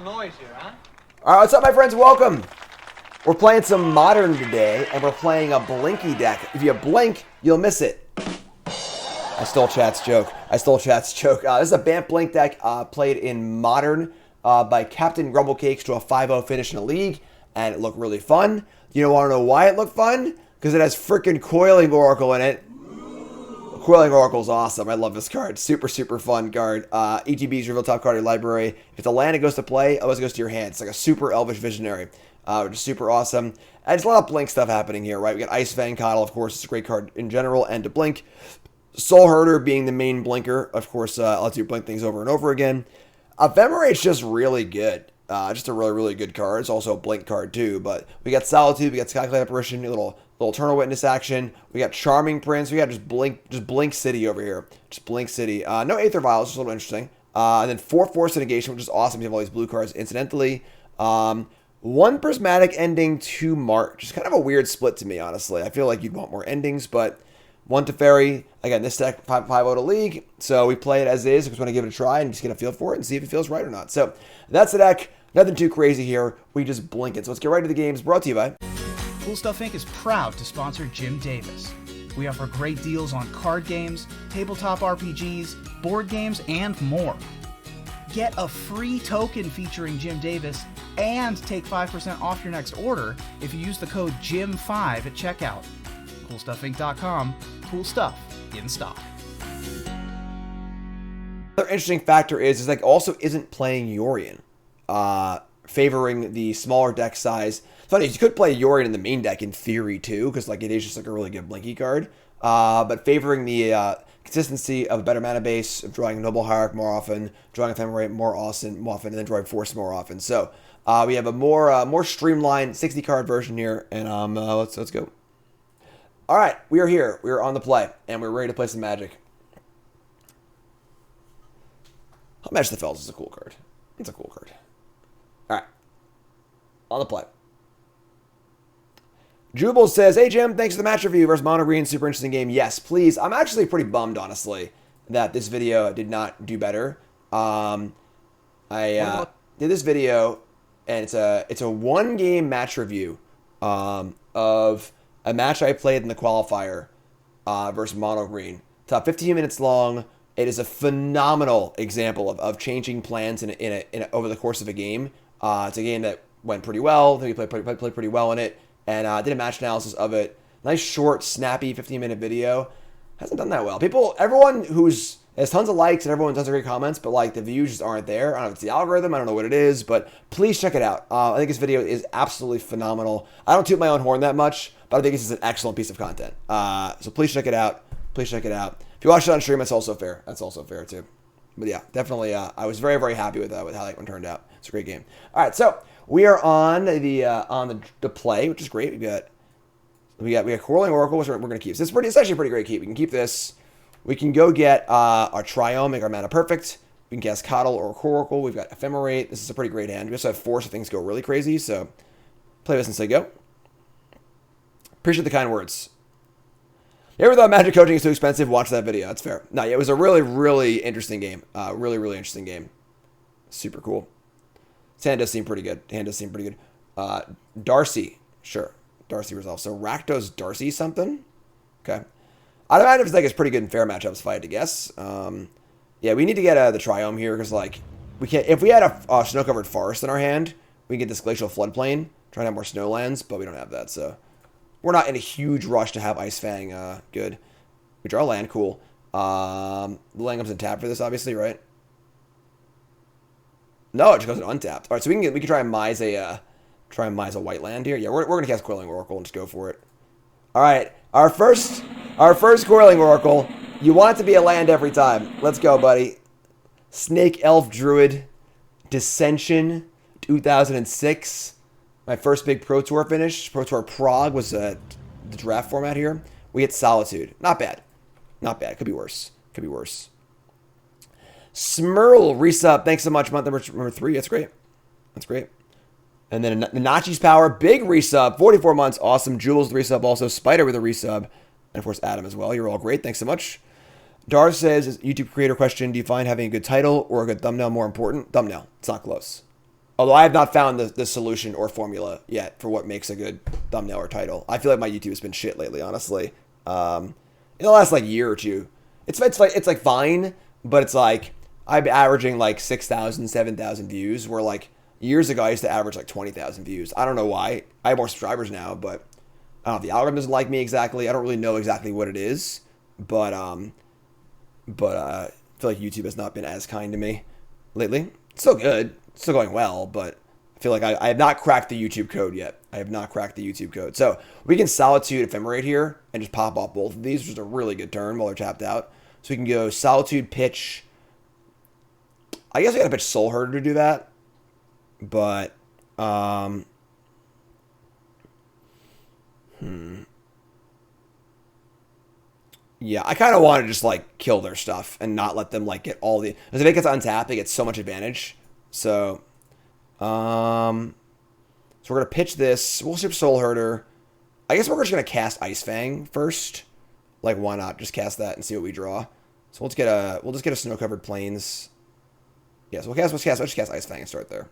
noise here, huh? All right, what's up, my friends? Welcome. We're playing some Modern today, and we're playing a Blinky deck. If you blink, you'll miss it. I stole chat's joke. This is a Bant Blink deck played in Modern by CptGrumblecakes to a 5-0 finish in a league, and it looked really fun. You don't want to know why it looked fun? Because it has freaking Coiling Oracle in it. Coiling Oracle is awesome. I love this card. Super, super fun card. ETB's reveal top card of your library. If it's a land, it goes to play. Otherwise, it goes to your hand. It's like a super Elvish Visionary, which is super awesome. And there's a lot of Blink stuff happening here, right? We got Ice-Fang Coatl, of course. It's a great card in general, and to Blink. Soulherder being the main blinker, of course, lets you blink things over and over again. Ephemerate's just really good. Just a really, really good card. It's also a blink card too. But we got Solitude, we got Skyclave Apparition, a little Eternal Witness action. We got Charming Prince. We got just Blink City over here. Just Blink City. No Aether Vials, just a little interesting. And then 4 Force of Negation, which is awesome. You have all these blue cards incidentally. 1 Prismatic Ending, 2 March. Just kind of a weird split to me, honestly. I feel like you'd want more endings, but 1 Teferi. Again, this deck 5-0 to league, so we play it as is. We just want to give it a try and just get a feel for it and see if it feels right or not. So that's the deck. Nothing too crazy here. We just blink it. So let's get right to the games. Brought to you by Cool Stuff Inc. is proud to sponsor Jim Davis. We offer great deals on card games, tabletop RPGs, board games, and more. Get a free token featuring Jim Davis and take 5% off your next order if you use the code JIM5 at checkout. CoolStuffInc.com. Cool stuff in stock. Another interesting factor is like also isn't playing Yorion, favoring the smaller deck size. Funny, you could play Yorion in the main deck in theory too, because like it is just like a really good blinky card. But favoring the consistency of a better mana base, of drawing Noble Hierarch more often, drawing Ephemerate more often, and then drawing Force more often. So we have a more streamlined 60 card version here, and let's go. All right, we are here. We are on the play, and we're ready to play some Magic. Match the Fells is a cool card. It's a cool card. All right, on the play. Jubal says, "Hey Jim, thanks for the match review versus Mono Green. Super interesting game. Yes, please. I'm actually pretty bummed, honestly, that this video did not do better. I did this video, and it's a 1-game match review of a match I played in the qualifier versus Mono Green. It's 15 minutes long. It is a phenomenal example of changing plans over the course of a game. It's a game that went pretty well. I think we played pretty well in it, and did a match analysis of it. Nice, short, snappy 15-minute video. Hasn't done that well. Everyone has tons of likes and everyone does great comments, but like the views just aren't there. I don't know if it's the algorithm. I don't know what it is, but please check it out. I think this video is absolutely phenomenal. I don't toot my own horn that much, but I think this is an excellent piece of content. So please check it out. Please check it out. If you watch it on stream, that's also fair. That's also fair too. But yeah, definitely. I was very, very happy with how that one turned out. It's a great game. All right, so we are on the play, which is great. We got Coiling Oracle, which we're gonna keep. So it's actually a pretty great keep. We can keep this. We can go get our Triome, make our mana perfect. We can cast Coatl or Oracle. We've got Ephemerate. This is a pretty great hand. We also have Force if things go really crazy. So play this and say go. Appreciate the kind words. You ever thought Magic coaching is too expensive? Watch that video. That's fair. No, yeah, it was a really, really interesting game. Really, really interesting game. Super cool. This hand does seem pretty good. Darcy. Sure. Darcy resolve. So Rakdos Darcy something? Okay. I'd imagine it's like it's pretty good in fair matchups if I had to guess. Yeah, we need to get the Triome here because like we can't. If we had a snow-covered forest in our hand, we can get this Glacial Floodplain. Try to have more snowlands, but we don't have that, so we're not in a huge rush to have Ice-Fang good. We draw land, cool. The land comes in tap for this, obviously, right? No, it just goes in untapped. All right, so we can try and mize a white land here. Yeah, we're gonna cast Coiling Oracle and just go for it. All right, our first Coiling Oracle. You want it to be a land every time. Let's go, buddy. Snake Elf Druid, Dissension, 2006. My first big Pro Tour finish. Pro Tour Prague was the draft format here. We hit Solitude. Not bad. Not bad. Could be worse. Smurl resub. Thanks so much. Month number 3. That's great. And then Nachi's Power. Big resub. 44 months. Awesome. Jules the resub also. Spider with a resub. And of course Adam as well. You're all great. Thanks so much. Dar says, YouTube creator question. Do you find having a good title or a good thumbnail more important? Thumbnail. It's not close. Although I have not found the solution or formula yet for what makes a good thumbnail or title. I feel like my YouTube has been shit lately, honestly. In the last like year or two, it's like fine, but it's like I'm averaging like 6,000, 7,000 views, where like years ago I used to average like 20,000 views. I don't know why. I have more subscribers now, but I don't know if the algorithm doesn't like me exactly. I don't really know exactly what it is, but I feel like YouTube has not been as kind to me lately. It's still good. It's still going well, but I feel like I have not cracked the YouTube code yet. I have not cracked the YouTube code. So we can Solitude Ephemerate here and just pop off both of these, which is a really good turn while they're tapped out. So we can go Solitude, pitch. I guess we gotta pitch Soulherder to do that. But, yeah, I kind of want to just, like, kill their stuff and not let them, like, get all the... Because if it gets untapped, they get so much advantage. So, we're going to pitch this. We'll ship Soulherder. I guess we're just going to cast Ice-Fang first. Like, why not? Just cast that and see what we draw. So we'll just get a Snow-Covered Plains. Yeah, so let's cast Ice-Fang and start there.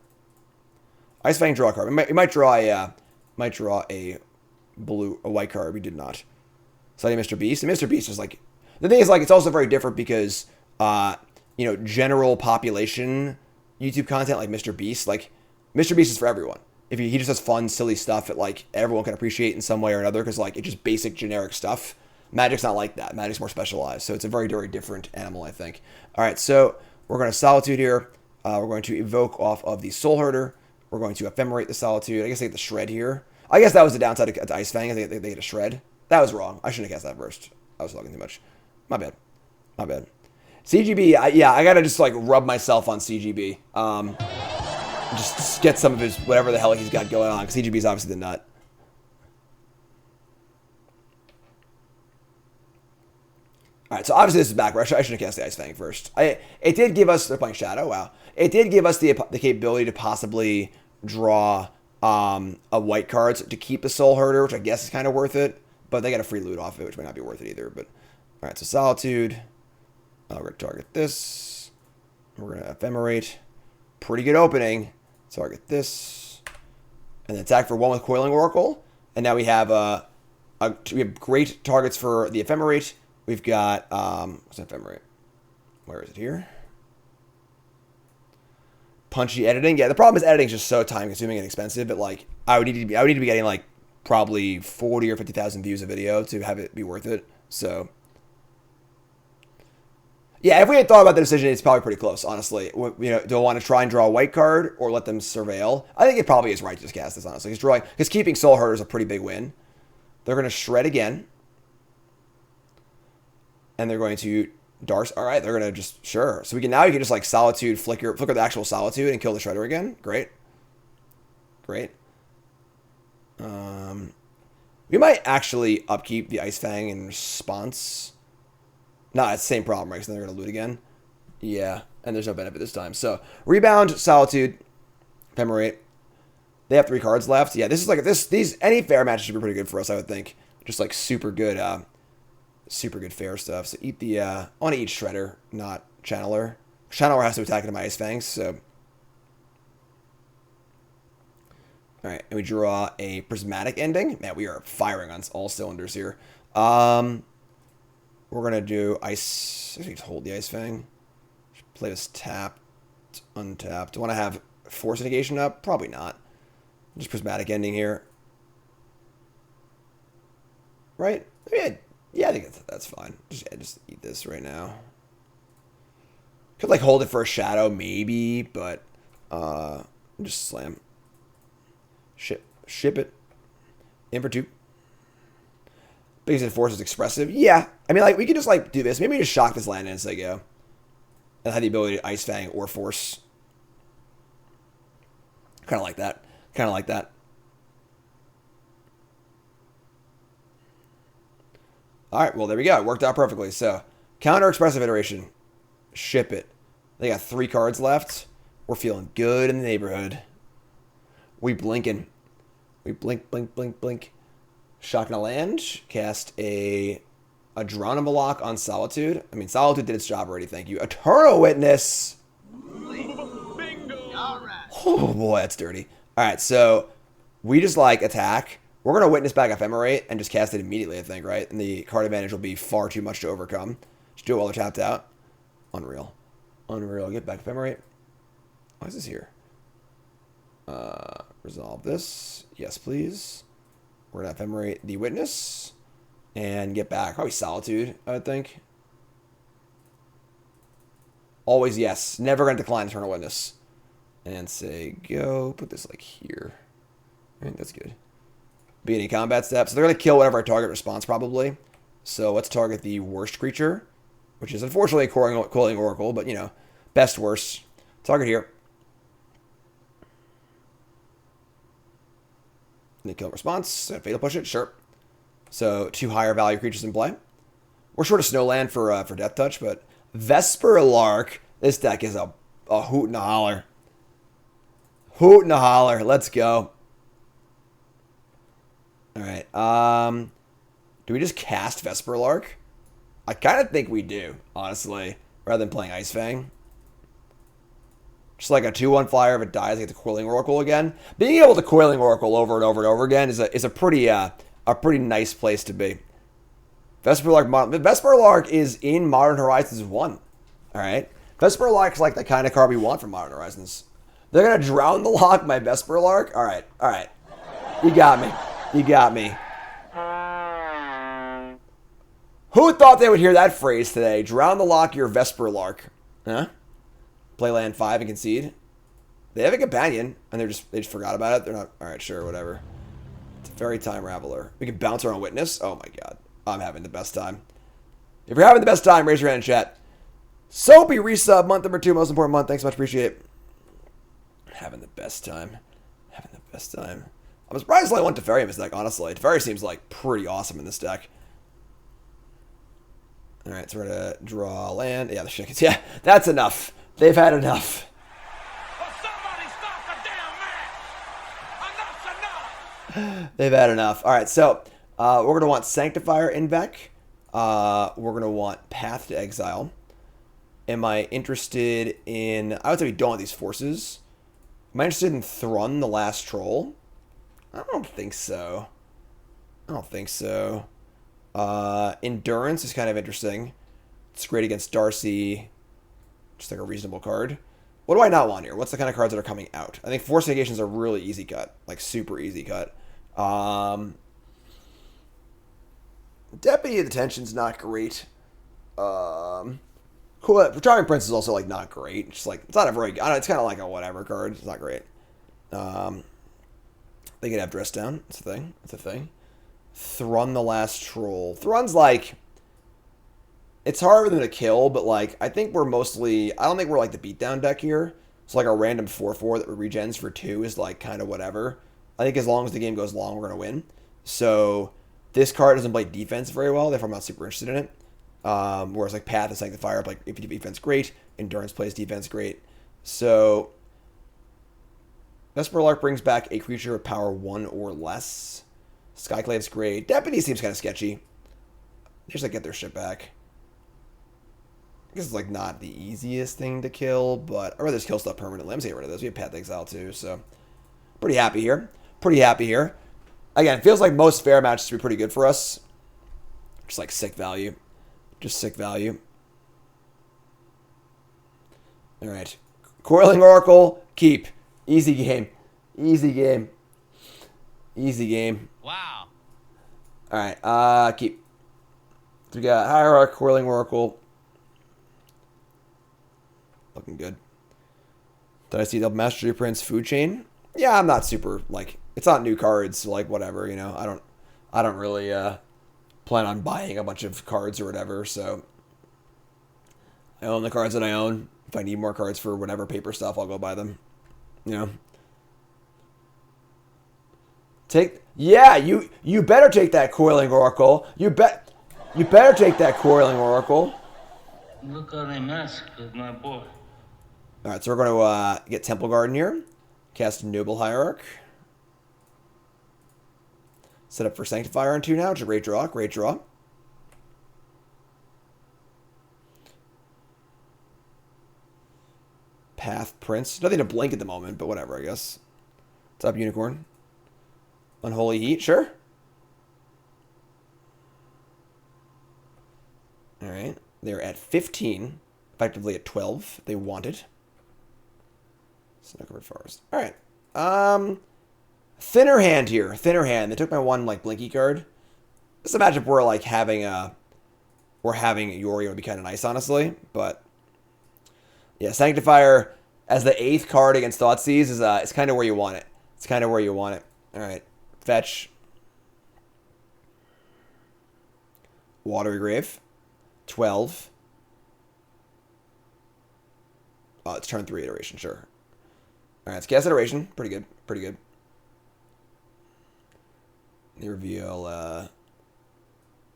Ice-Fang, draw a card. We might draw a white card. We did not. Sliding Mr. Beast. And Mr. Beast is like... The thing is, like, it's also very different because, general population YouTube content like Mr. Beast, like, Mr. Beast is for everyone. If he just has fun, silly stuff that, like, everyone can appreciate in some way or another because, like, it's just basic, generic stuff. Magic's not like that. Magic's more specialized. So it's a very, very different animal, I think. All right, so we're going to Solitude here. We're going to evoke off of the Soulherder. We're going to Ephemerate the Solitude. I guess they get the Shred here. I guess that was the downside to Ice-Fang. I think they get a Shred. That was wrong. I shouldn't have cast that first. I was talking too much. My bad. CGB, I gotta just, like, rub myself on CGB. Just get some of his, whatever the hell he's got going on, because CGB is obviously the nut. Alright, so obviously this is backward. I should have cast the Ice-Fang first. It did give us, they're playing Shadow, wow. It did give us the capability to possibly draw a white cards to keep the Soulherder, which I guess is kind of worth it. But they got a free loot off it, which might not be worth it either. But all right, so Solitude. We're going to target this. We're going to Ephemerate. Pretty good opening. Target this. And then attack for 1 with Coiling Oracle. And now we have we have great targets for the Ephemerate. We've got what's Ephemerate? Where is it here? Punchy editing. Yeah, the problem is editing is just so time consuming and expensive. But like, I would need to be getting like probably 40 or 50,000 views a video to have it be worth it. So, yeah, if we had thought about the decision, it's probably pretty close, honestly. Do I want to try and draw a white card or let them surveil? I think it probably is right to just cast this, honestly. Because keeping Soulherder is a pretty big win. They're going to Shred again. And they're going to Darce. All right, they're going to just, sure. So now you can just like Solitude, flicker the actual Solitude and kill the Shredder again. Great. We might actually upkeep the Ice-Fang in response. No, it's the same problem, right? So they're going to loot again. Yeah, and there's no benefit this time. So, Rebound, Solitude, Ephemerate. They have 3 cards left. Yeah, this is like, any fair matches should be pretty good for us, I would think. Just like super good fair stuff. So eat the, I want to eat Shredder, not Channeler. Channeler has to attack into my Ice-Fangs, so. Alright, and we draw a Prismatic Ending. Man, we are firing on all cylinders here. We're going to do Ice... I think we just hold the Ice-Fang. Play this tapped, untapped. Do I want to have Force of Negation up? Probably not. Just Prismatic Ending here. Right? Yeah, I think that's fine. Just eat this right now. Could, like, hold it for a Shadow, maybe, but... just slam. Ship it. In for 2. Biggest Enforce is expressive. Yeah. I mean, like, we could just, like, do this. Maybe we just shock this land in as they go. And have the ability to Ice-Fang or Force. Kind of like that. Alright, well, there we go. It worked out perfectly. So, counter expressive iteration. Ship it. They got 3 cards left. We're feeling good in the neighborhood. We blinking. We blink. Shocking a land. Cast a Adronimalock on Solitude. I mean, Solitude did its job already, thank you. Eternal Witness. Bingo! All right. Oh boy, that's dirty. All right, so we just like attack. We're gonna witness back Ephemerate and just cast it immediately, I think, right? And the card advantage will be far too much to overcome. Just do it while they're tapped out. Unreal. Unreal. Get back Ephemerate. Why is this here? Resolve this. Yes, please. We're gonna Ephemerate the witness and get back. Probably Solitude, I would think. Always yes. Never gonna decline Eternal Witness. And say go. Put this like here. I think that's good. Beginning combat step. So they're gonna kill whatever our target responds probably. So let's target the worst creature, which is unfortunately Coiling Oracle, but you know, best worst. Target here. And they kill response. Fatal push it, sure. So 2 higher value creatures in play. We're short of Snowland for Death Touch, but Vesperlark. This deck is a hoot and a holler. Hoot and a holler. Let's go. All right. Do we just cast Vesperlark? I kind of think we do, honestly, rather than playing Ice-Fang. Just like a 2/1 flyer, if it dies, I get the Coiling Oracle again. Being able to Coiling Oracle over and over and over again is a pretty nice place to be. Vesperlark is in Modern Horizons 1. All right. Vesperlark is like the kind of card we want from Modern Horizons. They're gonna drown the lock my Vesperlark. All right. All right. You got me. You got me. Who thought they would hear that phrase today? Drown the lock your Vesperlark. Huh? Play land 5 and concede. They have a companion, and they just forgot about it. They're not. All right, sure, whatever. Teferi time Raveler. We can bounce our own witness. Oh my god, I'm having the best time. If you're having the best time, raise your hand in chat. Soapy resub month number 2, most important month. Thanks so much, appreciate it. Having the best time. Having the best time. I'm surprised I want Teferi in this deck, honestly. Teferi seems like pretty awesome in this deck. All right, so we're gonna draw land. Yeah, the chickens. Yeah, that's enough. They've had enough. They've had enough. All right, so we're going to want Sanctifier in back. We're going to want Path to Exile. Am I interested in... I would say we don't want these forces. Am I interested in Thrun, the Last Troll? I don't think so. I don't think so. Endurance is kind of interesting. It's great against Darcy. Just like a reasonable card. What do I not want here? What's the kind of cards that are coming out? I think Force of Negation is a really easy cut. Like, super easy cut. Deputy of Detention is not great. Cool. Retiring Prince is also, like, not great. It's like, it's not a very... I don't know, it's kind of like a whatever card. It's not great. They could have Dress Down. It's a thing. It's a thing. Thrun the Last Troll. Thrun's like... It's hard for them to kill, but, like, I think we're mostly... I don't think we're, like, the beatdown deck here. So, like, a random 4/4 that regens for 2 is, like, kind of whatever. I think as long as the game goes long, we're going to win. So, this card doesn't play defense very well. Therefore, I'm not super interested in it. Whereas, like, Path and Sanctifier, like, if you do defense, great. Endurance plays defense, great. So, Vesperlark brings back a creature with power 1 or less. Skyclave's great. Deputy seems kind of sketchy. They just, like, get their shit back. I guess it's, like, not the easiest thing to kill, but I'd rather just kill stuff permanently. I'm just getting rid of this. We have Path to Exile, too, so... Pretty happy here. Pretty happy here. Again, feels like most fair matches to be pretty good for us. Just, like, sick value. Just sick value. Alright. Coiling Oracle, keep. Easy game. Easy game. Easy game. Wow. Alright, keep. So we got Hierarch, Coiling Oracle. Looking good. Did I see Double Mastery Prince, Food Chain? Yeah, I'm not super, like, it's not new cards, so, like, whatever, you know. I don't really plan on buying a bunch of cards or whatever, so I own the cards that I own. If I need more cards for whatever paper stuff, I'll go buy them. You know. Yeah, you better take that Coiling Oracle. You better take that Coiling Oracle. Look how they massacred my boy. Alright, so we're going to get Temple Garden here. Cast Noble Hierarch. Set up for Sanctifier on 2 now, which is a great draw. Great draw. Path Prince. Nothing to blink at the moment, but whatever, I guess. What's up, Unicorn? Unholy Heat, sure. Alright. They're at 15. Effectively at 12. They want it. Snake Elf Forest. Alright. Thinner hand here. Thinner hand. They took my one, like, Blinky card. This is a matchup where, like, having Yori would be kind of nice, honestly. But, yeah, Sanctifier as the 8th card against Thoughtseize is it's kind of where you want it. It's kind of where you want it. Alright. Fetch. Watery Grave. 12. Oh, it's turn 3 iteration, sure. Alright, it's cast iteration. Pretty good. Pretty good. They reveal,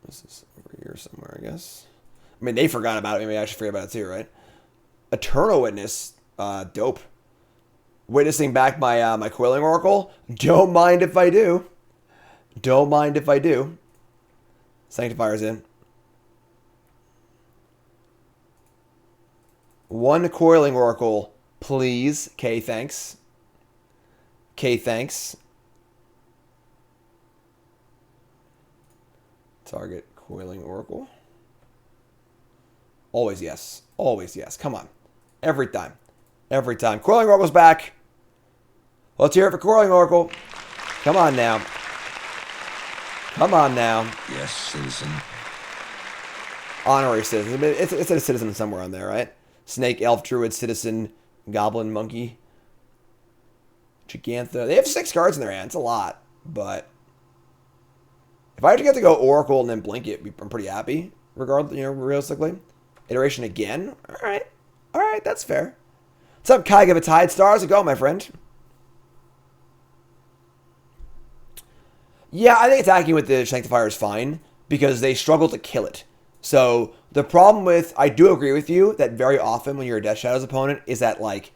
this is over here somewhere, I guess. I mean, they forgot about it. Maybe I should forget about it too, right? Eternal Witness. Dope. Witnessing back my my Coiling Oracle. Don't mind if I do. Don't mind if I do. Sanctifier's in. One Coiling Oracle, please. K, thanks. K, thanks. Target Coiling Oracle. Always yes. Always yes. Come on. Every time. Every time. Coiling Oracle's back. Let's hear it for Coiling Oracle. Come on now. Come on now. Yes, citizen. Honorary citizen. It's a citizen somewhere on there, right? Snake, Elf, Druid, Citizen, Goblin, Monkey. Gigantha. They have 6 cards in their hand. It's a lot. But if I get to go Oracle and then blink it, I'm pretty happy. Regardless, realistically. Iteration again. Alright. Alright, that's fair. What's up, Kai? Give a Tide Star? How's it going, my friend? Yeah, I think attacking with the Sanctifier is fine because they struggle to kill it. So the problem with, I do agree with you that very often when you're a Death Shadows opponent is that like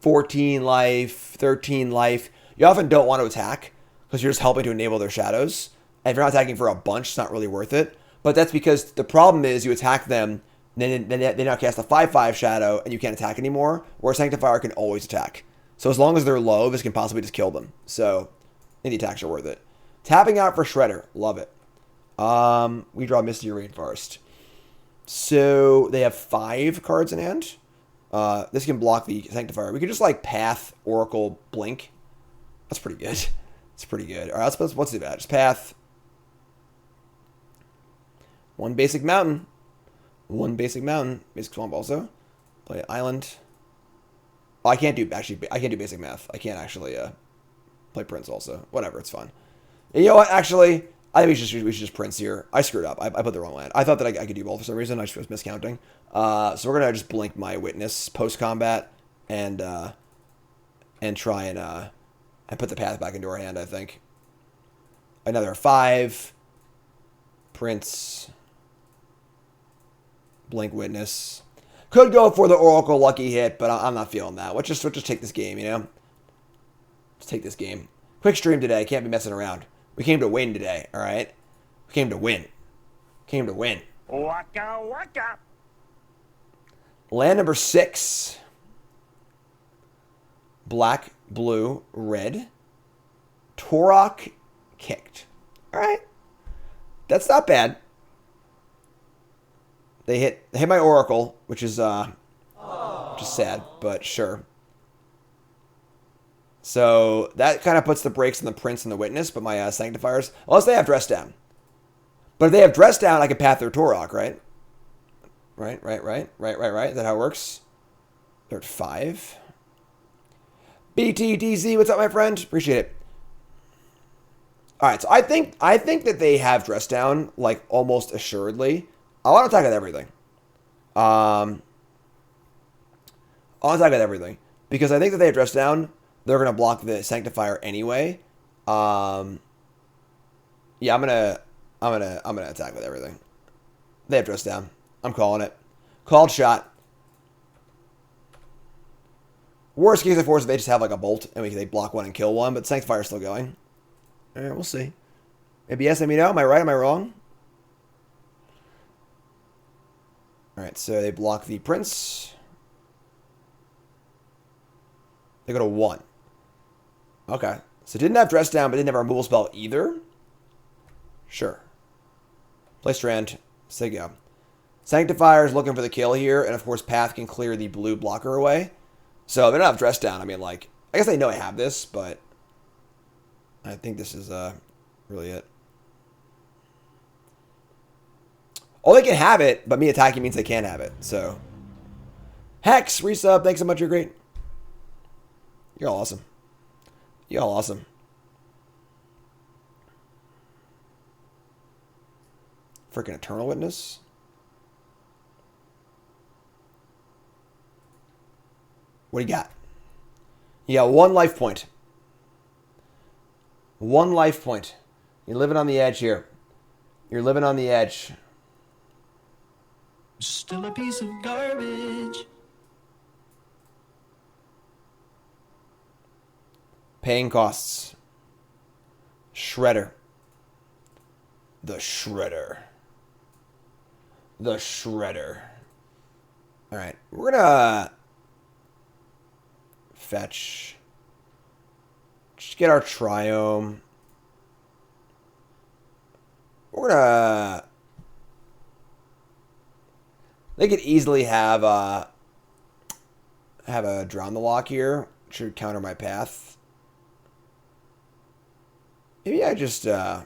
14 life, 13 life, you often don't want to attack because you're just helping to enable their shadows. And if you're not attacking for a bunch, it's not really worth it. But that's because the problem is you attack them, then they now cast a 5/5 shadow and you can't attack anymore, where Sanctifier can always attack. So as long as they're low, this can possibly just kill them. So I think the attacks are worth it. Tapping out for Shredder. Love it. We draw Misty Rainforest. So they have 5 cards in hand. This can block the Sanctifier. We could just like Path, Oracle, Blink. That's pretty good. It's pretty good. All right, let's do that. Just Path. 1 basic mountain. 1 basic mountain. Basic swamp also. Play Island. Oh, I can't do basic math. I can't actually play Prince also. Whatever, it's fine. And you know what? Actually, I think we should just Prince here. I screwed up. I put the wrong land. I thought that I could do both for some reason. I was miscounting. So we're gonna just blink my Witness post combat and try and put the Path back into our hand. I think another 5. Prince. Blink Witness. Could go for the Oracle lucky hit, but I'm not feeling that. Let's just take this game, you know? Let's take this game. Quick stream today. Can't be messing around. We came to win today, all right? We came to win. Came to win. Waka waka. Land number 6. Black, blue, red. Torok kicked. All right. That's not bad. They hit my Oracle, which is sad, but sure. So that kind of puts the brakes on the Prince and the Witness, but my Sanctifiers, unless they have Dress Down. But if they have Dress Down, I can Path their Torok, right? Right. Is that how it works? They're at 5. BTDZ, what's up, my friend? Appreciate it. All right, so I think that they have Dress Down, like, almost assuredly. I want to attack with everything. I want to attack with everything. Because I think that they have Dress Down, they're going to block the Sanctifier anyway. Yeah, I'm gonna attack with everything. They have Dress Down. I'm calling it. Called shot. Worst case, of course, they just have like a bolt and they block 1 and kill 1, but Sanctifier's still going. All right, we'll see. Maybe yes, maybe no. Am I right? Am I wrong? All right, so they block the Prince. They go to 1. Okay. So didn't have Dress Down, but didn't have a removal spell either. Sure. Play Strand. Say go. Sanctifier is looking for the kill here, and of course Path can clear the blue blocker away. So they don't have Dress Down. I mean, like, I guess they know I have this, but I think this is really it. Oh, they can have it, but me attacking means they can't have it. So Hex, resub, thanks so much. You're great. You're all awesome. You're all awesome. Freaking Eternal Witness. What do you got? You got 1 life point. 1 life point. You're living on the edge here. You're living on the edge. Still a piece of garbage. Paying costs. Shredder. The Shredder. The Shredder. Alright, we're gonna fetch. Just get our Triome. We're gonna. They could easily have a Drown the Lock here. Should counter my Path. Maybe I just I'm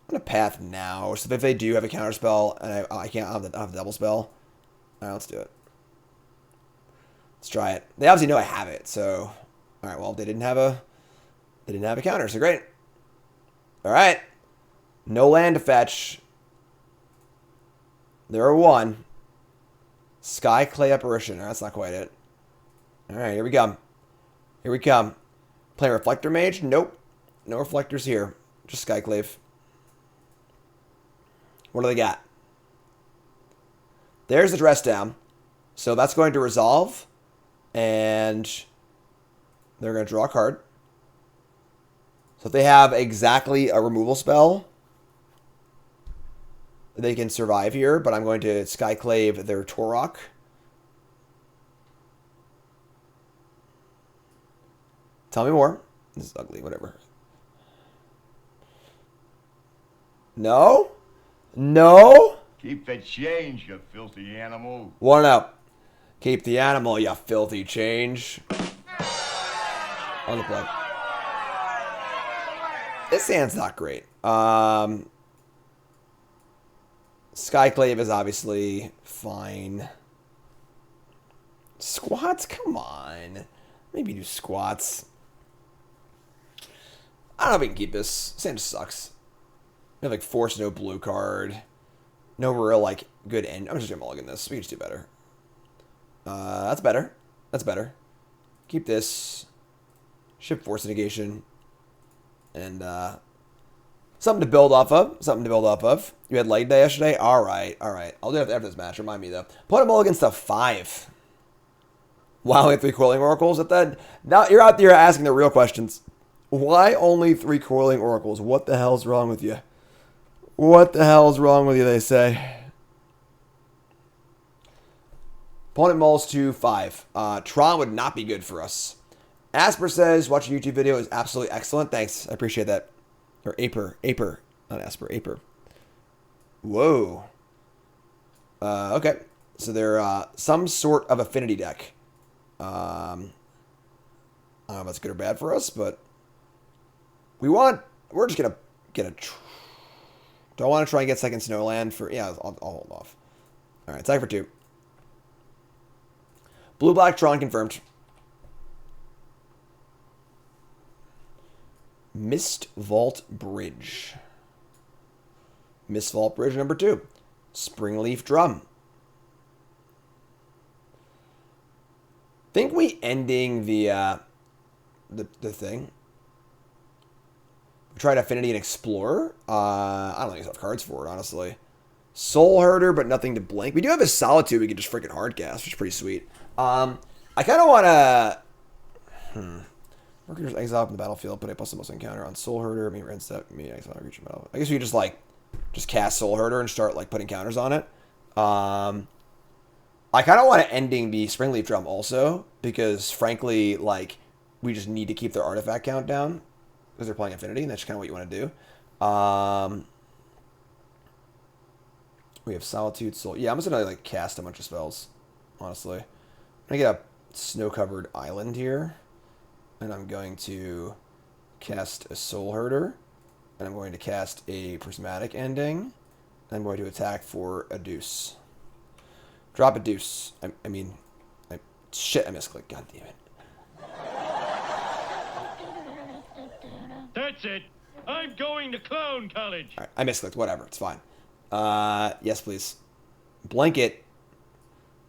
gonna Path now. So if they do have a counterspell and I can't have the double spell. Alright, let's do it. Let's try it. They obviously know I have it, so alright, well they didn't have a counter, so great. Alright. No land to fetch. There are 1. Skyclave Apparition. That's not quite it. Alright, here we come. Here we come. Play Reflector Mage? Nope. No reflectors here. Just Skyclave. What do they got? There's the Dress Down. So that's going to resolve. And they're going to draw a card. So if they have exactly a removal spell, they can survive here, but I'm going to Skyclave their Torok. Tell me more. This is ugly, whatever. No? No? Keep the change, you filthy animal. 1-0. Keep the animal, you filthy change. On the play. This hand's not great. Skyclave is obviously fine. Squats? Come on. Maybe do squats. I don't know if we can keep this. This hand just sucks. We have like force no blue card. No real like good end. I'm just gonna mulligan this. We can just do better. That's better. That's better. Keep this. Ship Force of Negation. And something to build off of. Something to build off of. You had leg day yesterday? Alright, alright. I'll do it after this match. Remind me though. Put them all against a 5. Wow, we have 3 Coiling Oracles at that. Now you're out there asking the real questions. Why only 3 Coiling Oracles? What the hell's wrong with you? What the hell's wrong with you, they say. Opponent mulls to 5. Tron would not be good for us. Asper says, watching a YouTube video is absolutely excellent. Thanks. I appreciate that. Or Aper. Aper. Not Asper. Aper. Whoa. Okay. So they're some sort of affinity deck. I don't know if that's good or bad for us, but we're just going to get a... Do I want to try and get second Snowland for... Yeah, I'll hold off. All right, attack for 2. Blue-black Tron confirmed. Mist Vault Bridge. Mist Vault Bridge number 2. Springleaf Drum. Think we ending the thing. We tried Affinity and Explorer. I don't think there's enough cards for it, honestly. Soulherder, but nothing to blink. We do have a Solitude we can just freaking hardcast, which is pretty sweet. I kind of want to... Marketers exile from the battlefield, put a plus the most encounter on Soulherder. Me red step, me exile reach battle. I guess we could just cast Soulherder and start like putting counters on it. I I kind of want to ending the Springleaf Drum also, because frankly, like, we just need to keep their artifact count down because they're playing Affinity, and that's kind of what you want to do. We have Solitude, Soul. Yeah, I'm just gonna like cast a bunch of spells, honestly. I'm gonna get a snow-covered island here, and I'm going to cast a Soulherder, and I'm going to cast a Prismatic Ending, and I'm going to attack for a deuce. Drop a deuce. Shit, I misclicked. God damn it. That's it. I'm going to clown college. All right, I misclicked. Whatever, it's fine. Yes, please. Blanket.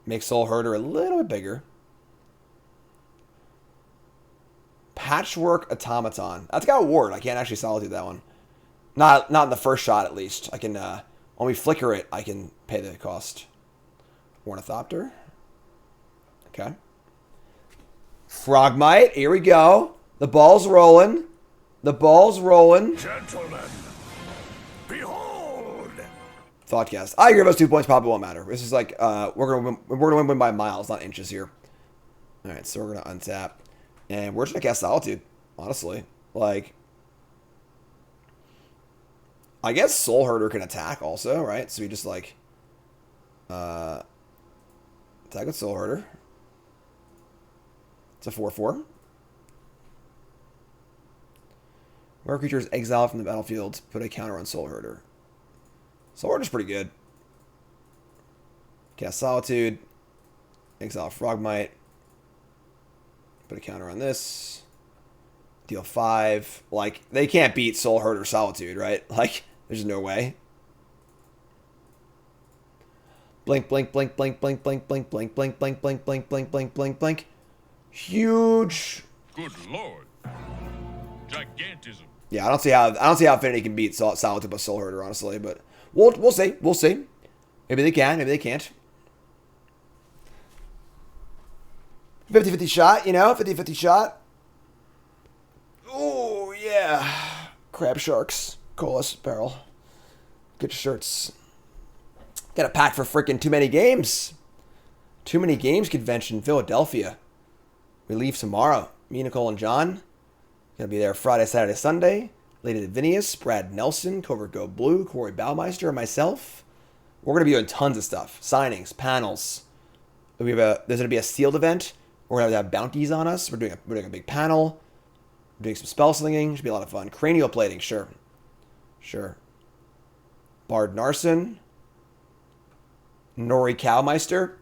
Make Soulherder a little bit bigger. Patchwork Automaton. That's got a ward. I can't actually Solitude that one. Not in the first shot, at least. I can, when we flicker it, I can pay the cost. Ornithopter. Okay. Frogmite. Here we go. The ball's rolling. The ball's rolling. Gentlemen, behold! Thoughtcast. I agree. Those 2 points probably won't matter. This is like we're gonna win by miles, not inches here. All right, so we're gonna untap, and we're just gonna cast Solitude. Honestly, like, I guess Soulherder can attack also, right? So we just like attack with Soulherder. It's a 4/4. Where creature is exiled from the battlefield, put a counter on Soulherder. Soulherder's pretty good. Cast Solitude. Exile Frogmite. Put a counter on this. Deal 5. Like, they can't beat Soulherder Solitude, right? Like, there's no way. Blink, blink, blink, blink, blink, blink, blink, blink, blink, blink, blink, blink, blink, blink, blink, blink. Huge. Good lord. Gigantism. Yeah, I don't see how Affinity can beat Solitude with Soulherder, honestly, but we'll see. We'll see. Maybe they can, maybe they can't. 50-50 shot, you know, 50-50 shot. Oh, yeah. Crab Sharks. Colas Barrel. Good shirts. Got a pack for freaking Too Many Games. Too Many Games convention, Philadelphia. We leave tomorrow. Me, Nicole, and John. Gonna be there Friday, Saturday, Sunday. Lady Divinius, Brad Nelson, Covert Go Blue, Corey Baumeister, and myself. We're gonna be doing tons of stuff. Signings, panels. There's gonna be a sealed event. We're gonna have bounties on us. We're doing a big panel. We're doing some spell slinging. Should be a lot of fun. Cranial plating, sure. Sure. Bard Narson. Nori Cowmeister.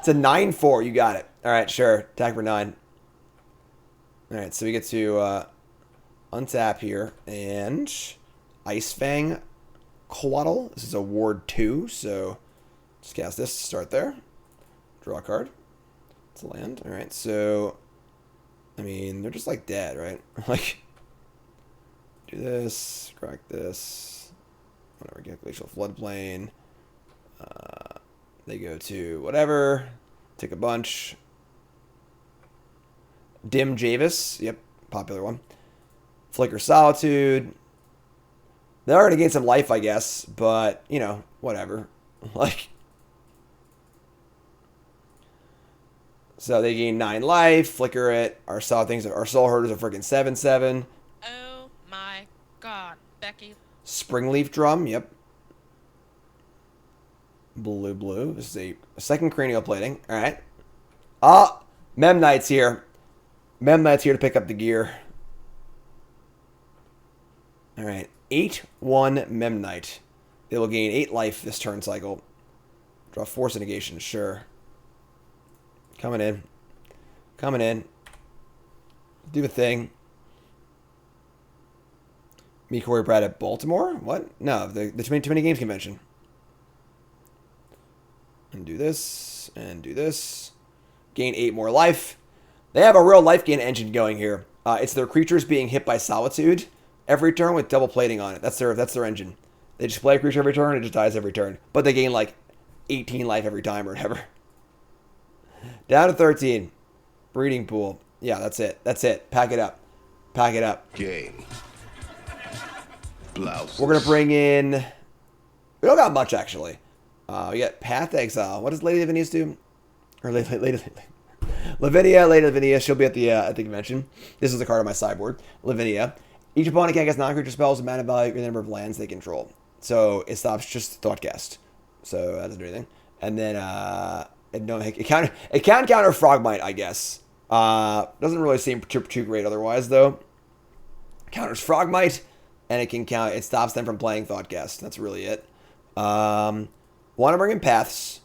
It's a 9/4. You got it. All right, sure. Attack for 9. All right, so we get to untap here, and Ice-Fang Coatl. This is a ward 2, so just cast this to start there. Draw a card. It's a land. All right, so I mean, they're just like dead, right? Like, do this, crack this, whatever. Get Glacial Floodplain. They go to whatever. Take a bunch. Dim Javis. Yep, popular one. Flicker Solitude. They're already gained some life, I guess, but, you know, whatever. Like, so they gain 9 life. Flicker it. Our Soulherders are freaking 7/7. Oh my god, Becky. Springleaf Drum. Yep. Blue. This is a second cranial plating. All right. Mem Knight's here. Mem Knight's here to pick up the gear. All right. 8/1 Mem Knight. It will gain 8 life this turn cycle. Draw Force of Negation. Sure. Coming in. Do the thing. Me, Corey, Brad at Baltimore? What? No, the Too Many Games convention. And do this. Gain 8 more life. They have a real life gain engine going here. It's their creatures being hit by Solitude every turn with double plating on it. That's their engine. They just play a creature every turn, and it just dies every turn. But they gain like 18 life every time or whatever. Down to 13. Breeding pool. Yeah, that's it. Pack it up. Game. Blouse. We're going to bring in... We don't got much, actually. We got Path to Exile. What does Lady Lavinia do? Or Lavinia, Lady Lavinia. She'll be at the convention. This is a card on my sideboard. Lavinia. Each opponent can't cast non-creature spells with mana value or the number of lands they control. So it stops just Thoughtcast. So that doesn't do anything. And then it can counter Frogmite, I guess. Doesn't really seem too great otherwise though. Counters Frogmite, and it stops them from playing Thoughtcast. That's really it. Want to bring in Paths.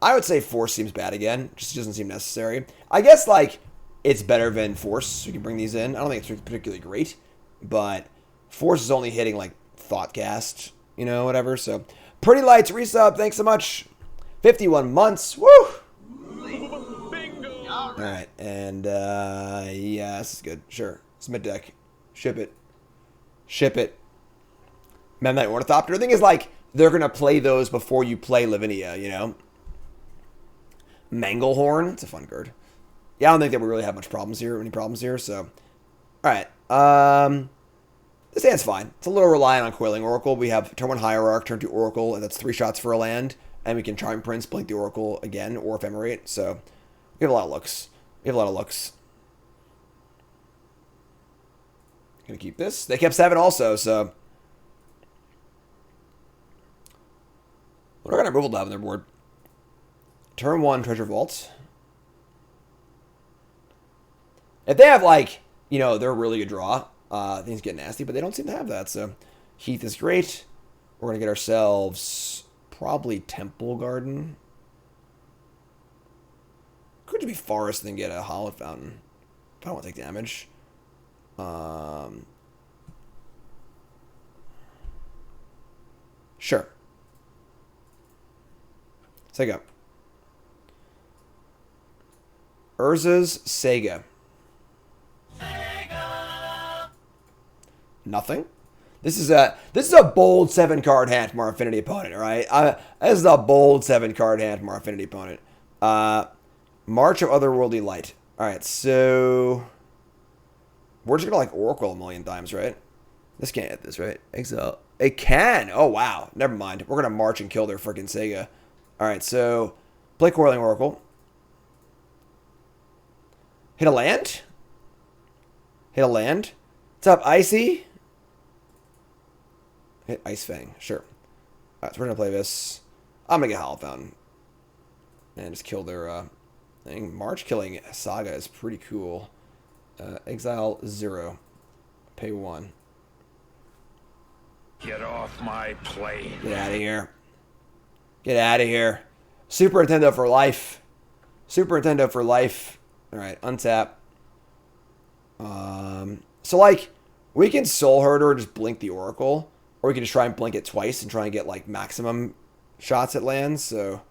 I would say Force seems bad again. Just doesn't seem necessary. I guess like it's better than Force. So you can bring these in. I don't think it's particularly great, but Force is only hitting like Thoughtcast, you know, whatever. So Pretty Lights resub. Thanks so much. 51 months. Woo! All right, and yeah, this is good. Sure, submit deck, ship it. Memnite Ornithopter. The thing is, like, they're gonna play those before you play Lavinia, you know. Manglehorn. It's a fun card. Yeah, I don't think that we really have any problems here. So, all right. This hand's fine. It's a little reliant on Coiling Oracle. We have turn 1 Hierarch, turn 2 Oracle, and that's 3 shots for a land. And we can Charm Prince, blink the Oracle again, or Ephemerate. So we have a lot of looks. Gonna keep this. They kept 7 also, so. What kind of removal do I have on their board? Turn 1 Treasure Vault. If they have, like, you know, they're a really good draw, things get nasty, but they don't seem to have that, so. Heath is great. We're going to get ourselves probably Temple Garden. Could be Forest and then get a Hallowed Fountain. I don't want to take damage. Sure. Sega. Urza's Sega. Nothing. This is a bold 7-card hand from our Affinity opponent, all right? This is a bold 7-card hand from our Affinity opponent. March of Otherworldly Light. All right, so we're just gonna like Oracle a million times, right? This can't hit this, right? Exile. It can. Oh wow. Never mind. We're gonna march and kill their freaking Sega. All right, so play Coiling Oracle. Hit a land. What's up, Icy? Hit Ice-Fang. Sure. All right, so we're gonna play this. I'm gonna get Hallowed Fountain and just kill their thing. March killing Saga is pretty cool. Exile 0. Pay 1. Get off my plane. Get out of here. Super Nintendo for life. All right, untap. So like we can Soulherder or just blink the Oracle, or we can just try and blink it twice and try and get like maximum shots at lands. So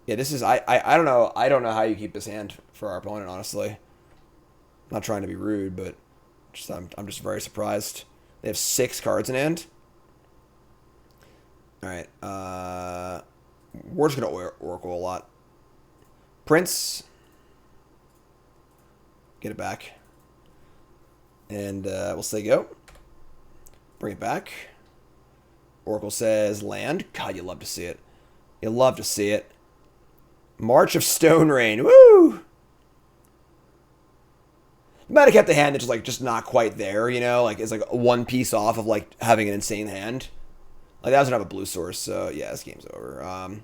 yeah, this is I don't know how you keep this hand for our opponent, honestly. I'm not trying to be rude, but I'm just very surprised. They have 6 cards in hand. All right, we're just gonna Oracle a lot. Prince, get it back, and we'll say go. Bring it back. Oracle says land. God, you love to see it. March of Stone Rain. Woo! You might have kept the hand that's just not quite there, you know? Like, it's like one piece off of, like, having an insane hand. Like, that doesn't have a blue source, so, yeah, this game's over.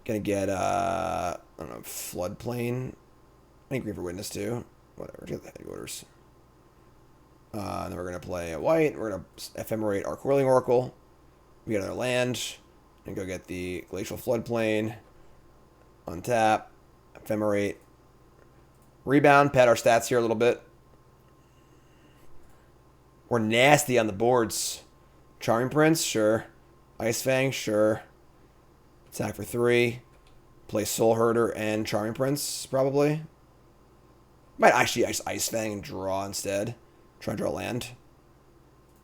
Gonna get, I don't know, Floodplain. I think Green for Witness, too. Whatever, get the headquarters. And then we're gonna play a white. We're gonna Ephemerate our Coiling Oracle. We get another land. And go get the Glacial Floodplain. Untap. Ephemerate. Rebound. Pad our stats here a little bit. We're nasty on the boards. Charming Prince, sure. Ice-Fang, sure. Attack for 3. Play Soulherder and Charming Prince, probably. Might actually Ice-Fang and draw instead. Try and draw land.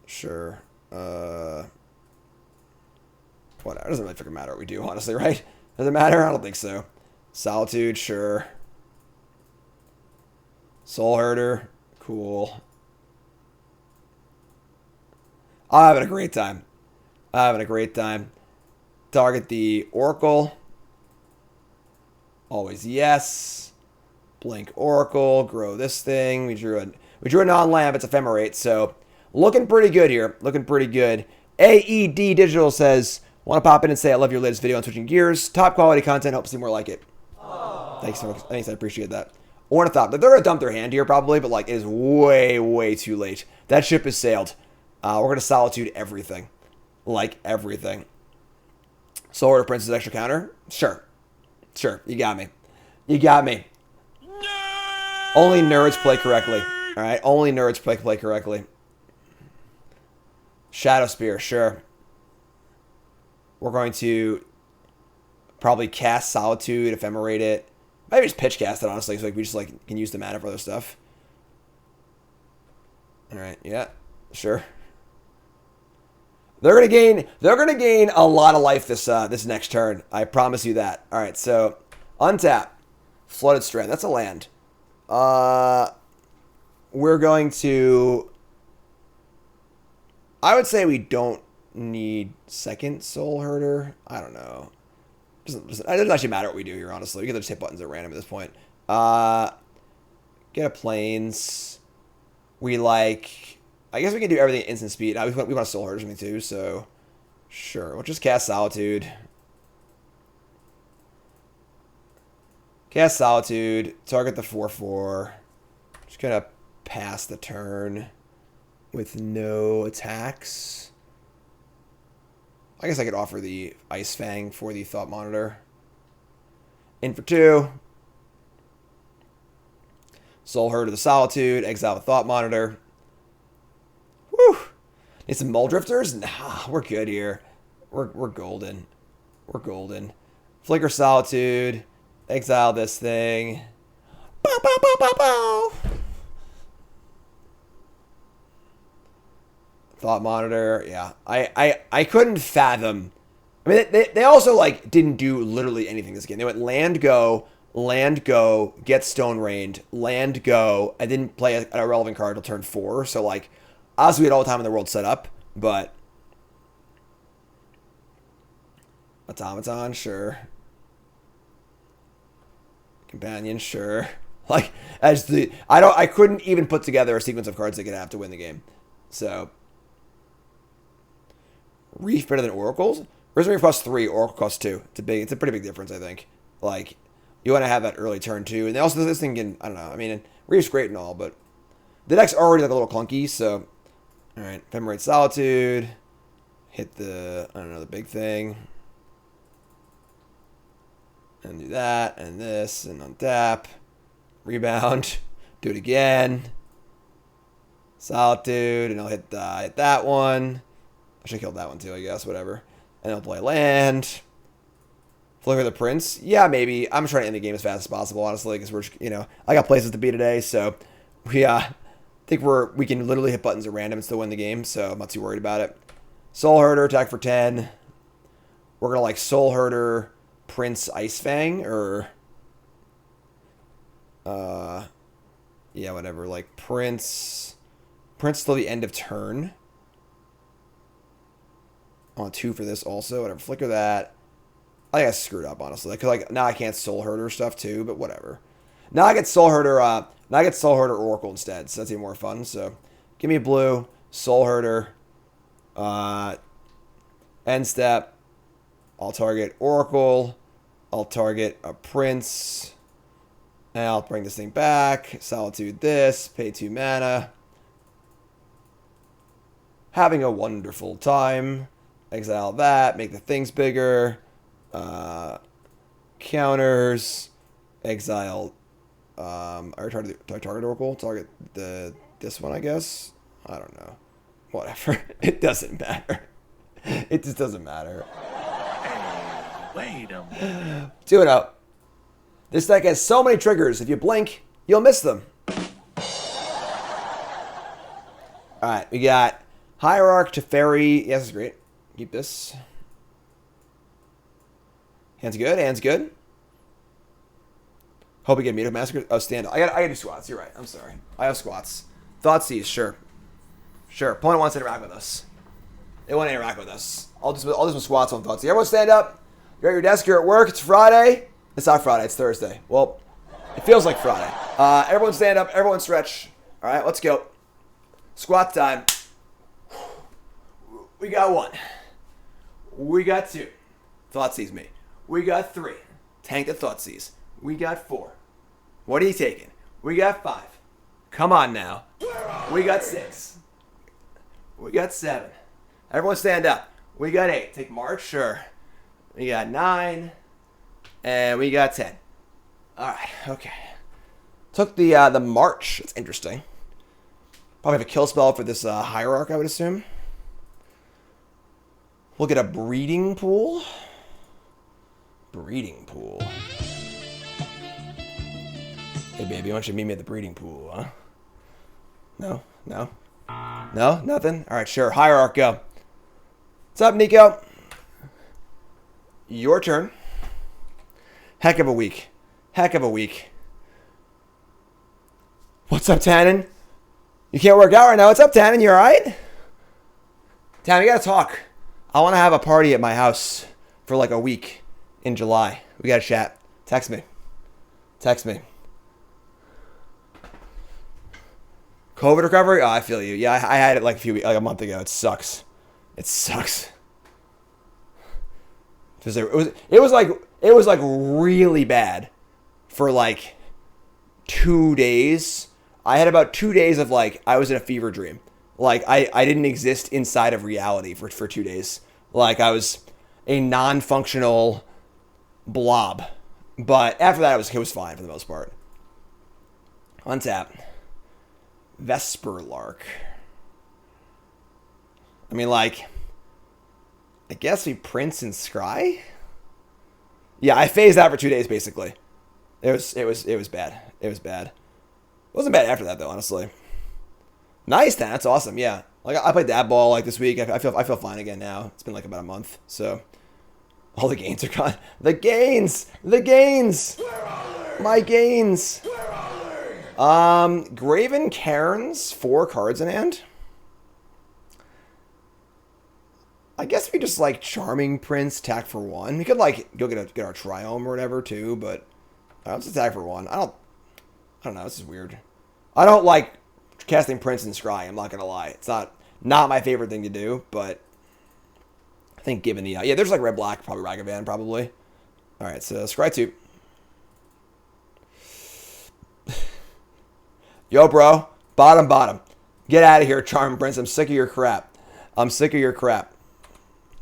Sure. Whatever. It doesn't really freaking matter what we do, honestly, right? Does it matter? I don't think so. Solitude, sure. Soulherder, cool. I'm having a great time. Having a great time. Target the Oracle. Always yes. Blink Oracle. Grow this thing. We drew a non-land. It's Ephemerate. So looking pretty good here. Looking pretty good. AED Digital says, want to pop in and say I love your latest video on switching gears. Top quality content. Hope to see more like it. Thanks, folks. Thanks. I appreciate that. Ornithop. They're going to dump their hand here probably, but like it is way, way too late. That ship has sailed. We're going to Solitude everything. Like everything. Soulherder Prince's extra counter? Sure. Sure. You got me. You got me. Only nerds play correctly. Alright? Only nerds play correctly. Shadow Spear. Sure. We're going to probably cast Solitude, Ephemerate it. Maybe just pitch cast it, honestly, so like we just like can use the mana for other stuff. Alright, yeah. Sure. They're gonna gain a lot of life this next turn. I promise you that. Alright, so untap. Flooded Strand. That's a land. We're going to, I would say we don't need second Soulherder. I don't know. It doesn't actually matter what we do here, honestly. We can just hit buttons at random at this point. Get a planes. We like, I guess we can do everything at instant speed. We want a Soulherder or something too, so sure. We'll just cast Solitude. Cast Solitude. Target the 4/4. Just gonna pass the turn with no attacks. I guess I could offer the Ice-Fang for the Thought Monitor. In for 2. Soulherder the Solitude. Exile the Thought Monitor. Whew. Need some Mull Drifters? Nah, we're good here. We're golden. We're golden. Flicker Solitude. Exile this thing. Bow, bow, bow, bow, bow. Thought Monitor, yeah. I couldn't fathom. I mean, they also, like, didn't do literally anything this game. They went land, go, get Stone Rained, land, go, and didn't play an irrelevant card until turn 4. So, like, obviously we had all the time in the world set up, but Automaton, sure. Companion, sure. Like, I couldn't even put together a sequence of cards that could have to win the game. So, Reef better than Oracles? Reef costs 3, Oracle costs 2. It's a pretty big difference, I think. Like, you want to have that early turn too. And also this thing can, I don't know, I mean, Reef's great and all, but the deck's already like a little clunky, so alright, Ephemerate Solitude. Hit the, I don't know, the big thing. And do that, and this, and untap. Rebound. Do it again. Solitude, and I'll hit that one. I should have killed that one too, I guess, whatever. And I'll play land. Flicker the Prince. Yeah, maybe. I'm trying to end the game as fast as possible, honestly, because we're, you know, I got places to be today, so we think we can literally hit buttons at random and still win the game, so I'm not too worried about it. Soulherder, attack for 10. We're going to like Soulherder, Prince, Ice-Fang, or yeah, whatever, like Prince till the end of turn. I want 2 for this also, whatever. Flicker that. I think I screwed up, honestly. Cause like now I can't Soulherder stuff too, but whatever. Now I get Soulherder. Now I get Soulherder Oracle instead, so that's even more fun. So give me a blue Soulherder. End step. I'll target Oracle. I'll target a Prince. And I'll bring this thing back. Solitude this. Pay 2 mana. Having a wonderful time. Exile that. Make the things bigger. Counters. Exile. I target Oracle. Target this one, I guess. I don't know. Whatever. It doesn't matter. It just doesn't matter. Wait a minute. 2-0. This deck has so many triggers. If you blink, you'll miss them. Alright, we got Hierarch, Teferi. Yes, that's great. Keep this. Hands good, hands good. Hope we get Meat of Massacre. Oh, stand up. I gotta do squats. You're right. I'm sorry. I have squats. Thoughtseize, sure. Sure. Opponent wants to interact with us. They want to interact with us. I'll do some squats on thoughts. Everyone stand up. You're at your desk. You're at work. It's Friday. It's not Friday. It's Thursday. Well, it feels like Friday. Everyone stand up. Everyone stretch. All right, let's go. Squat time. We got 1. We got 2. Thoughtseize me. We got 3. Tank the Thoughtseize. We got 4. What are you taking? We got 5. Come on now. We got 6. We got 7. Everyone stand up. We got 8. Take March. Sure. We got 9. And we got 10. All right. Okay. Took the March. It's interesting. Probably have a kill spell for this Hierarch, I would assume. We'll get a breeding pool. Breeding pool. Hey, baby, why don't you meet me at the breeding pool, huh? No? No? No? Nothing? All right, sure. Hierarch, go. What's up, Nico? Your turn. Heck of a week. Heck of a week. What's up, Tannen? You can't work out right now. What's up, Tannen? You all right? Tannen, we got to talk. I want to have a party at my house for like a week in July. We got to chat. Text me. Text me. COVID recovery? Oh, I feel you. Yeah, I had it like a month ago. It sucks. It sucks. It was like really bad for like 2 days. I had about 2 days of like I was in a fever dream. Like I didn't exist inside of reality for 2 days. Like I was a non-functional blob. But after that it was fine for the most part. Untap. Vesperlark. I mean, like, I guess we Prince and Scry? Yeah, I phased out for 2 days basically. It was bad. It was bad. It wasn't bad after that though, honestly. Nice, Dan. That's awesome. Yeah, like I played dab ball like this week. I feel fine again now. It's been like about a month, so all the gains are gone. The gains. My gains. Graven Cairns, 4 cards in hand. I guess we just like Charming Prince, attack for 1. We could like go get our Triome or whatever too, but let's attack for 1. I don't know. This is weird. I don't like casting Prince and Scry. I'm not gonna lie. It's not my favorite thing to do, but I think given the yeah, there's like red black, probably Ragavan, probably. All right, so Scry 2. Yo, bro, bottom. Get out of here, Charm Prince. I'm sick of your crap.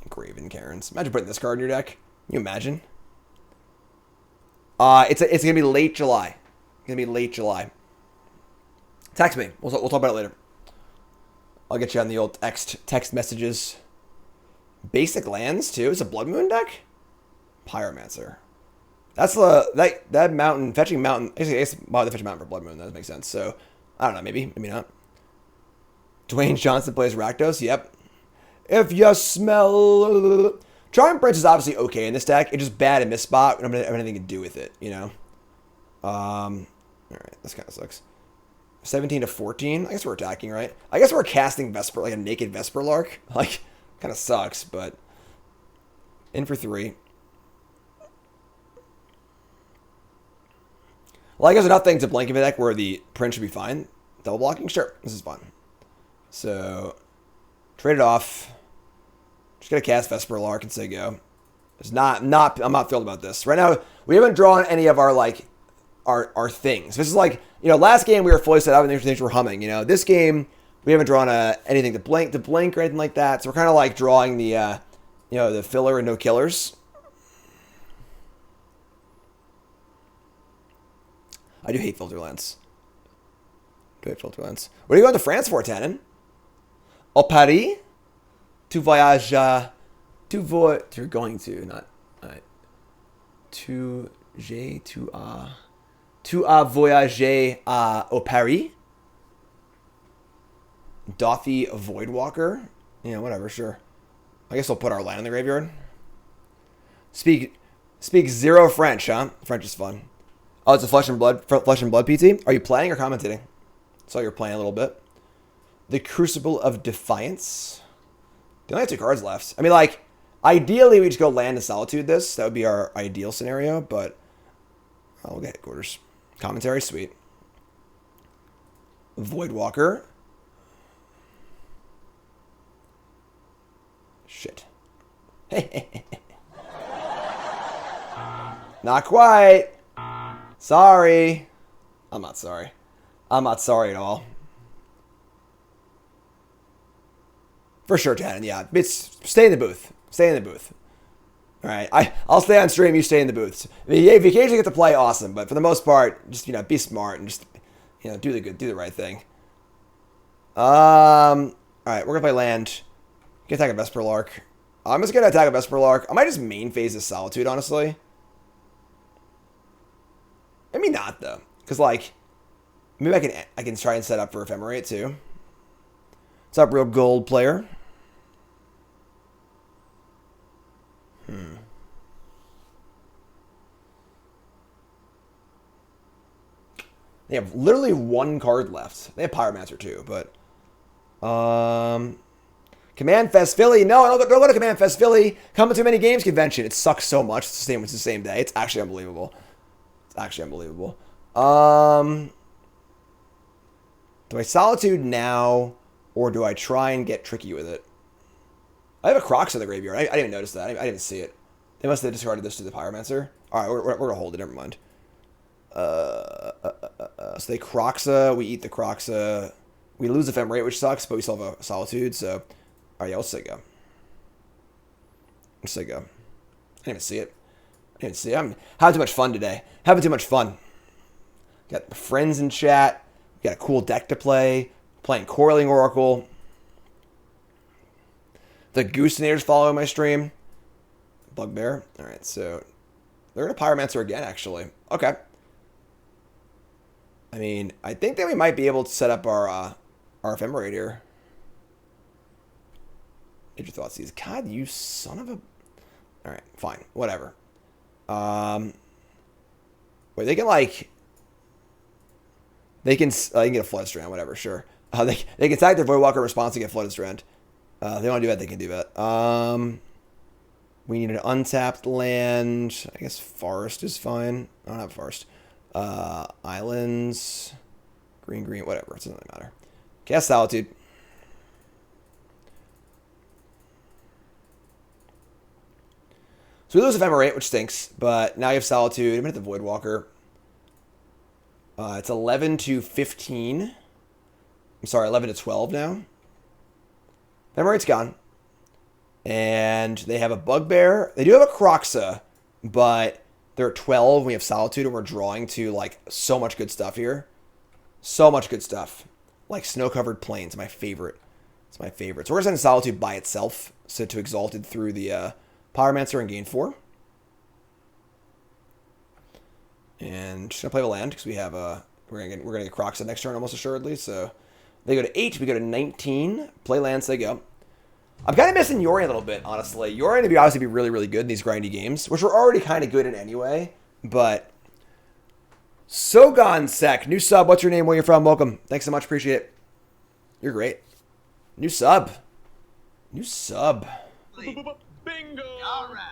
Graven Cairns. Imagine putting this card in your deck. Can you imagine? It's gonna be late July. Text me. We'll talk about it later. I'll get you on the old text messages. Basic lands too. It's a Blood Moon deck. Pyromancer. That's that mountain fetching mountain. I guess the fetching mountain for Blood Moon. That does make sense. So I don't know. Maybe not. Dwayne Johnson plays Rakdos. Yep. If you smell, Charm Prince is obviously okay in this deck. It's just bad in this spot. We don't have anything to do with it. You know. All right. This kind of sucks. 17 to 14. I guess we're attacking, right? I guess we're casting Vesper like a naked Vesperlark. Like, kind of sucks, but in for 3. Well, I guess enough things to blink in the deck where the Prince should be fine. Double blocking? Sure. This is fun. So, trade it off. Just gonna cast Vesperlark and say go. I'm not thrilled about this. Right now, we haven't drawn any of our, like, our things. This is like, you know, last game we were fully set up and things were humming, you know. This game, we haven't drawn anything to blink or anything like that. So we're kind of like drawing the, you know, the filler and no killers. I do hate Filterlands. What are you going to France for, Tannen? Au Paris? Tu voyage, you're going to, not, tu as voyager au Paris? Dothy Voidwalker? Yeah, whatever, sure. I guess we'll put our land in the graveyard. Speak 0 French, huh? French is fun. Oh, it's a Flesh and Blood PT? Are you playing or commentating? So you're playing a little bit. The Crucible of Defiance. They only have 2 cards left. I mean, like, ideally we just go land and Solitude this. That would be our ideal scenario, but I'll get headquarters. Commentary, sweet. Voidwalker. Shit. Not quite. Sorry. I'm not sorry. I'm not sorry at all. For sure, Tannen, yeah. Stay in the booth. Stay in the booth. All right. I'll stay on stream. You stay in the booths. If you occasionally get to play, awesome. But for the most part, just, be smart and just, do the right thing. All right. We're going to play land. Get attack a Vesperlark. I'm just going to attack a Vesperlark. I might just main phase this Solitude, honestly. Maybe not, though. Because, like, maybe I can try and set up for Ephemerate, too. What's up, real gold player? They have literally 1 card left. They have Pyromancer, too, but... Command Fest Philly. No, don't go to Command Fest Philly. Come to Too Many Games convention. It sucks so much. It's the same day. It's actually unbelievable. Do I Solitude now, or do I try and get tricky with it? I have a Crocs in the graveyard. I didn't even notice that. I didn't see it. They must have discarded this to the Pyromancer. All right, we're gonna hold it. Never mind. So they Croxa. We eat the Croxa. We lose Ephemerate, which sucks, but we still have a Solitude. So, all right, yeah, let's say go. Let's say go. I didn't even see it. I'm having too much fun today. Having too much fun. Got friends in chat. Got a cool deck to play. Playing Coiling Oracle. The Goosenators following my stream. Bugbear. All right, so they're going to Pyromancer again, actually. Okay. I mean, I think that we might be able to set up our Ephemerate here. Get your thoughts, these. God, you son of a... All right, fine. Whatever. Wait, they can, like... They can get a Flooded Strand, whatever, sure. They can attack their Voidwalker response and get Flooded Strand. If they want to do that, they can do that. We need an untapped land. I guess Forest is fine. I don't have Forest. Islands. Green, whatever. It doesn't really matter. Cast Solitude. So we lose Ephemerate, which stinks. But now you have Solitude. I'm going to hit the Voidwalker. It's 11 to 15. I'm sorry, 11 to 12 now. Ephemerate's gone. And they have a Bugbear. They do have a Croxa, but they're at 12. We have Solitude, and we're drawing to, like, so much good stuff here. So much good stuff. Like Snow-Covered Plains, my favorite. It's my favorite. So we're going to send Solitude by itself, so to Exalted through the Pyromancer and gain 4. And just gonna play the land because we have we're gonna get Croxa next turn almost assuredly. So they go to 8, we go to 19. Play lands, they go. I'm kind of missing Yorion a little bit, honestly. Yorion would obviously be really, really good in these grindy games, which we're already kind of good in anyway. But Sogon Sec, new sub. What's your name? Where you from? Welcome. Thanks so much. Appreciate it. You're great. New sub. Bingo!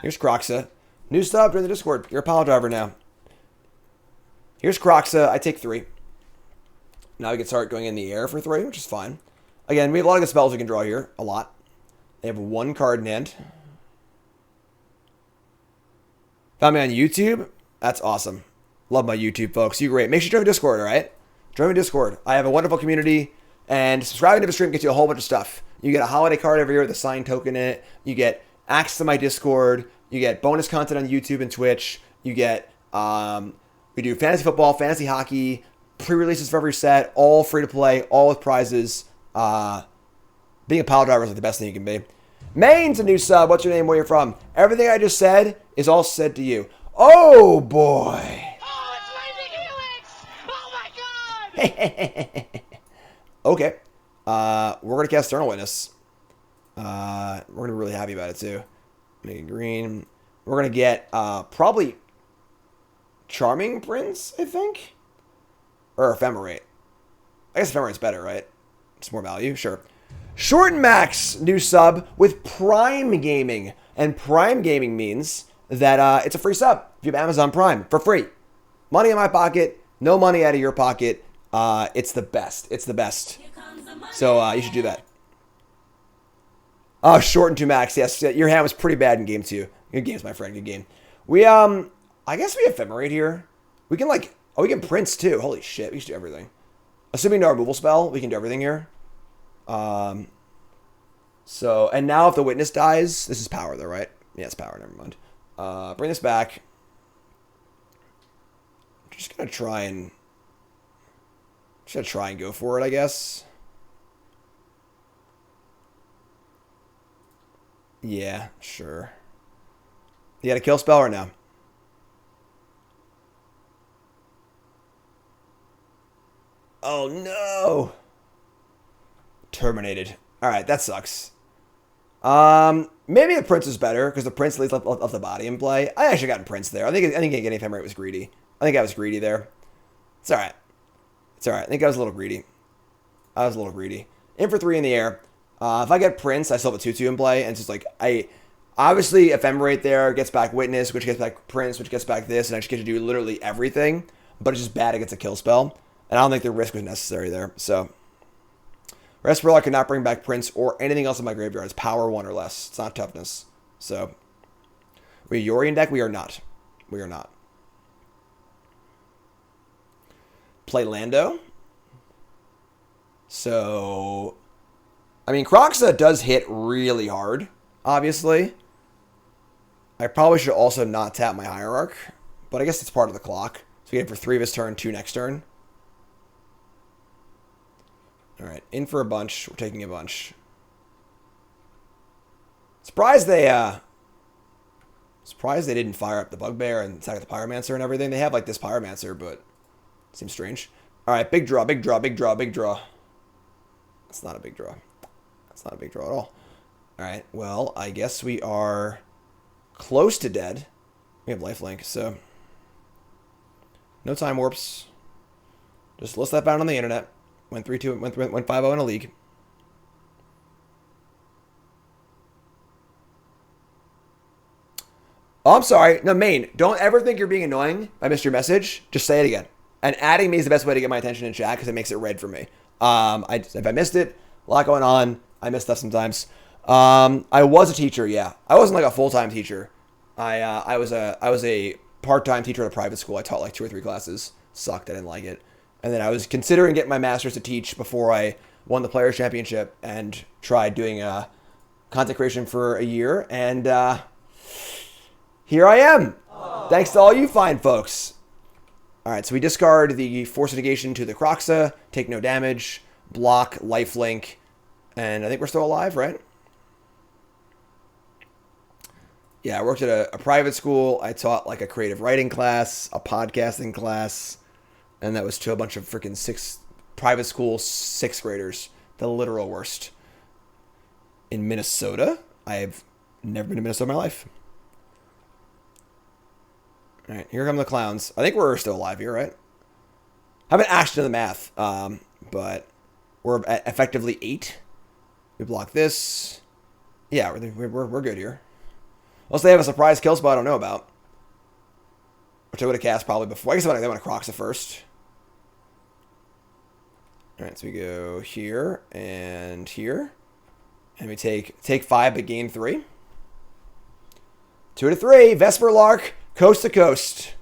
Here's Croxa. New sub. Join the Discord. You're a pile driver now. Here's Croxa. I take 3. Now we can start going in the air for 3, which is fine. Again, we have a lot of good spells we can draw here. A lot. They have 1 card in hand. Found me on YouTube. That's awesome. Love my YouTube, folks. You great. Make sure you join my Discord, all right? Join my Discord. I have a wonderful community. And subscribing to the stream gets you a whole bunch of stuff. You get a holiday card every year with a signed token in it. You get access to my Discord. You get bonus content on YouTube and Twitch. You get... we do fantasy football, fantasy hockey, pre-releases for every set, all free to play, all with prizes. Being a pile driver is like the best thing you can be. Maine's a new sub. What's your name? Where you're from? Everything I just said is all said to you. Oh, boy. Oh, it's Lightning Helix! Oh my god! Okay. We're going to cast Eternal Witness. We're going to be really happy about it, too. Make it green. We're going to get probably Charming Prince, I think? Or Ephemerate. I guess Ephemerate's better, right? It's more value, sure. Short Max, new sub with Prime Gaming. And Prime Gaming means that it's a free sub if you have Amazon Prime for free. Money in my pocket, no money out of your pocket. It's the best. It's the best. So you should do that. Oh, short and 2 max. Yes, your hand was pretty bad in game 2. Good games, my friend. Good game. We I guess we Ephemerate here. We can we can Prince too. Holy shit, we should do everything. Assuming no removal spell, we can do everything here. So, and now if the witness dies, this is power though, right? Yeah, it's power. Never mind. Bring this back. Just gonna try and go for it, I guess. Yeah, sure. You got a kill spell or no? Oh no! Terminated. All right, that sucks. Maybe the Prince is better because the Prince leaves left the body in play. I actually got Prince there. I think getting Ephemerate was greedy. I think I was greedy there. It's all right. It's all right. I think I was a little greedy. In for 3 in the air. If I get Prince, I still have a 2/2 in play, and it's just like I obviously Ephemerate there gets back Witness, which gets back Prince, which gets back this, and I just get to do literally everything. But it's just bad against a kill spell, and I don't think the risk was necessary there. So Vesperlark cannot bring back Prince or anything else in my graveyard. It's power 1 or less. It's not toughness. So we Yorion deck. We are not. We are not. Play Lando. So, I mean, Croxa does hit really hard, obviously. I probably should also not tap my Hierarch, but I guess it's part of the clock. So we get it for 3 this turn, 2 next turn. All right, in for a bunch. We're taking a bunch. Surprised they didn't fire up the Bugbear and attack the Pyromancer and everything. They have like this Pyromancer, but seems strange. All right, big draw, big draw, big draw, big draw. That's not a big draw. That's not a big draw at all. All right, well, I guess we are close to dead. We have lifelink, so no time warps. Just list that bound on the internet. Went 3-2, went 5-0 in a league. Oh, I'm sorry. No, Maine, don't ever think you're being annoying. I missed your message. Just say it again. And adding me is the best way to get my attention in chat because it makes it red for me. If I missed it, a lot going on. I miss stuff sometimes. I was a teacher, yeah. I wasn't like a full-time teacher. I was a part-time teacher at a private school. I taught like 2 or 3 classes. Sucked. I didn't like it. And then I was considering getting my master's to teach before I won the Players' Championship and tried doing content creation for a year. And here I am. Aww. Thanks to all you fine folks. All right, so we discard the Force of Negation to the Croxa, take no damage, block, lifelink, and I think we're still alive, right? Yeah, I worked at a private school. I taught like a creative writing class, a podcasting class, and that was to a bunch of freaking private school 6th graders. The literal worst. In Minnesota, I've never been to Minnesota in my life. All right, here come the clowns. I think we're still alive here, right? Haven't actually done the math, but we're at effectively 8. We block this. Yeah, we're good here. Unless they have a surprise kill spot I don't know about, which I would have cast probably before. I guess they want to Croxa first. All right, so we go here, and we take 5 but gain 3. 2 to 3, Vesperlark. Coast to coast.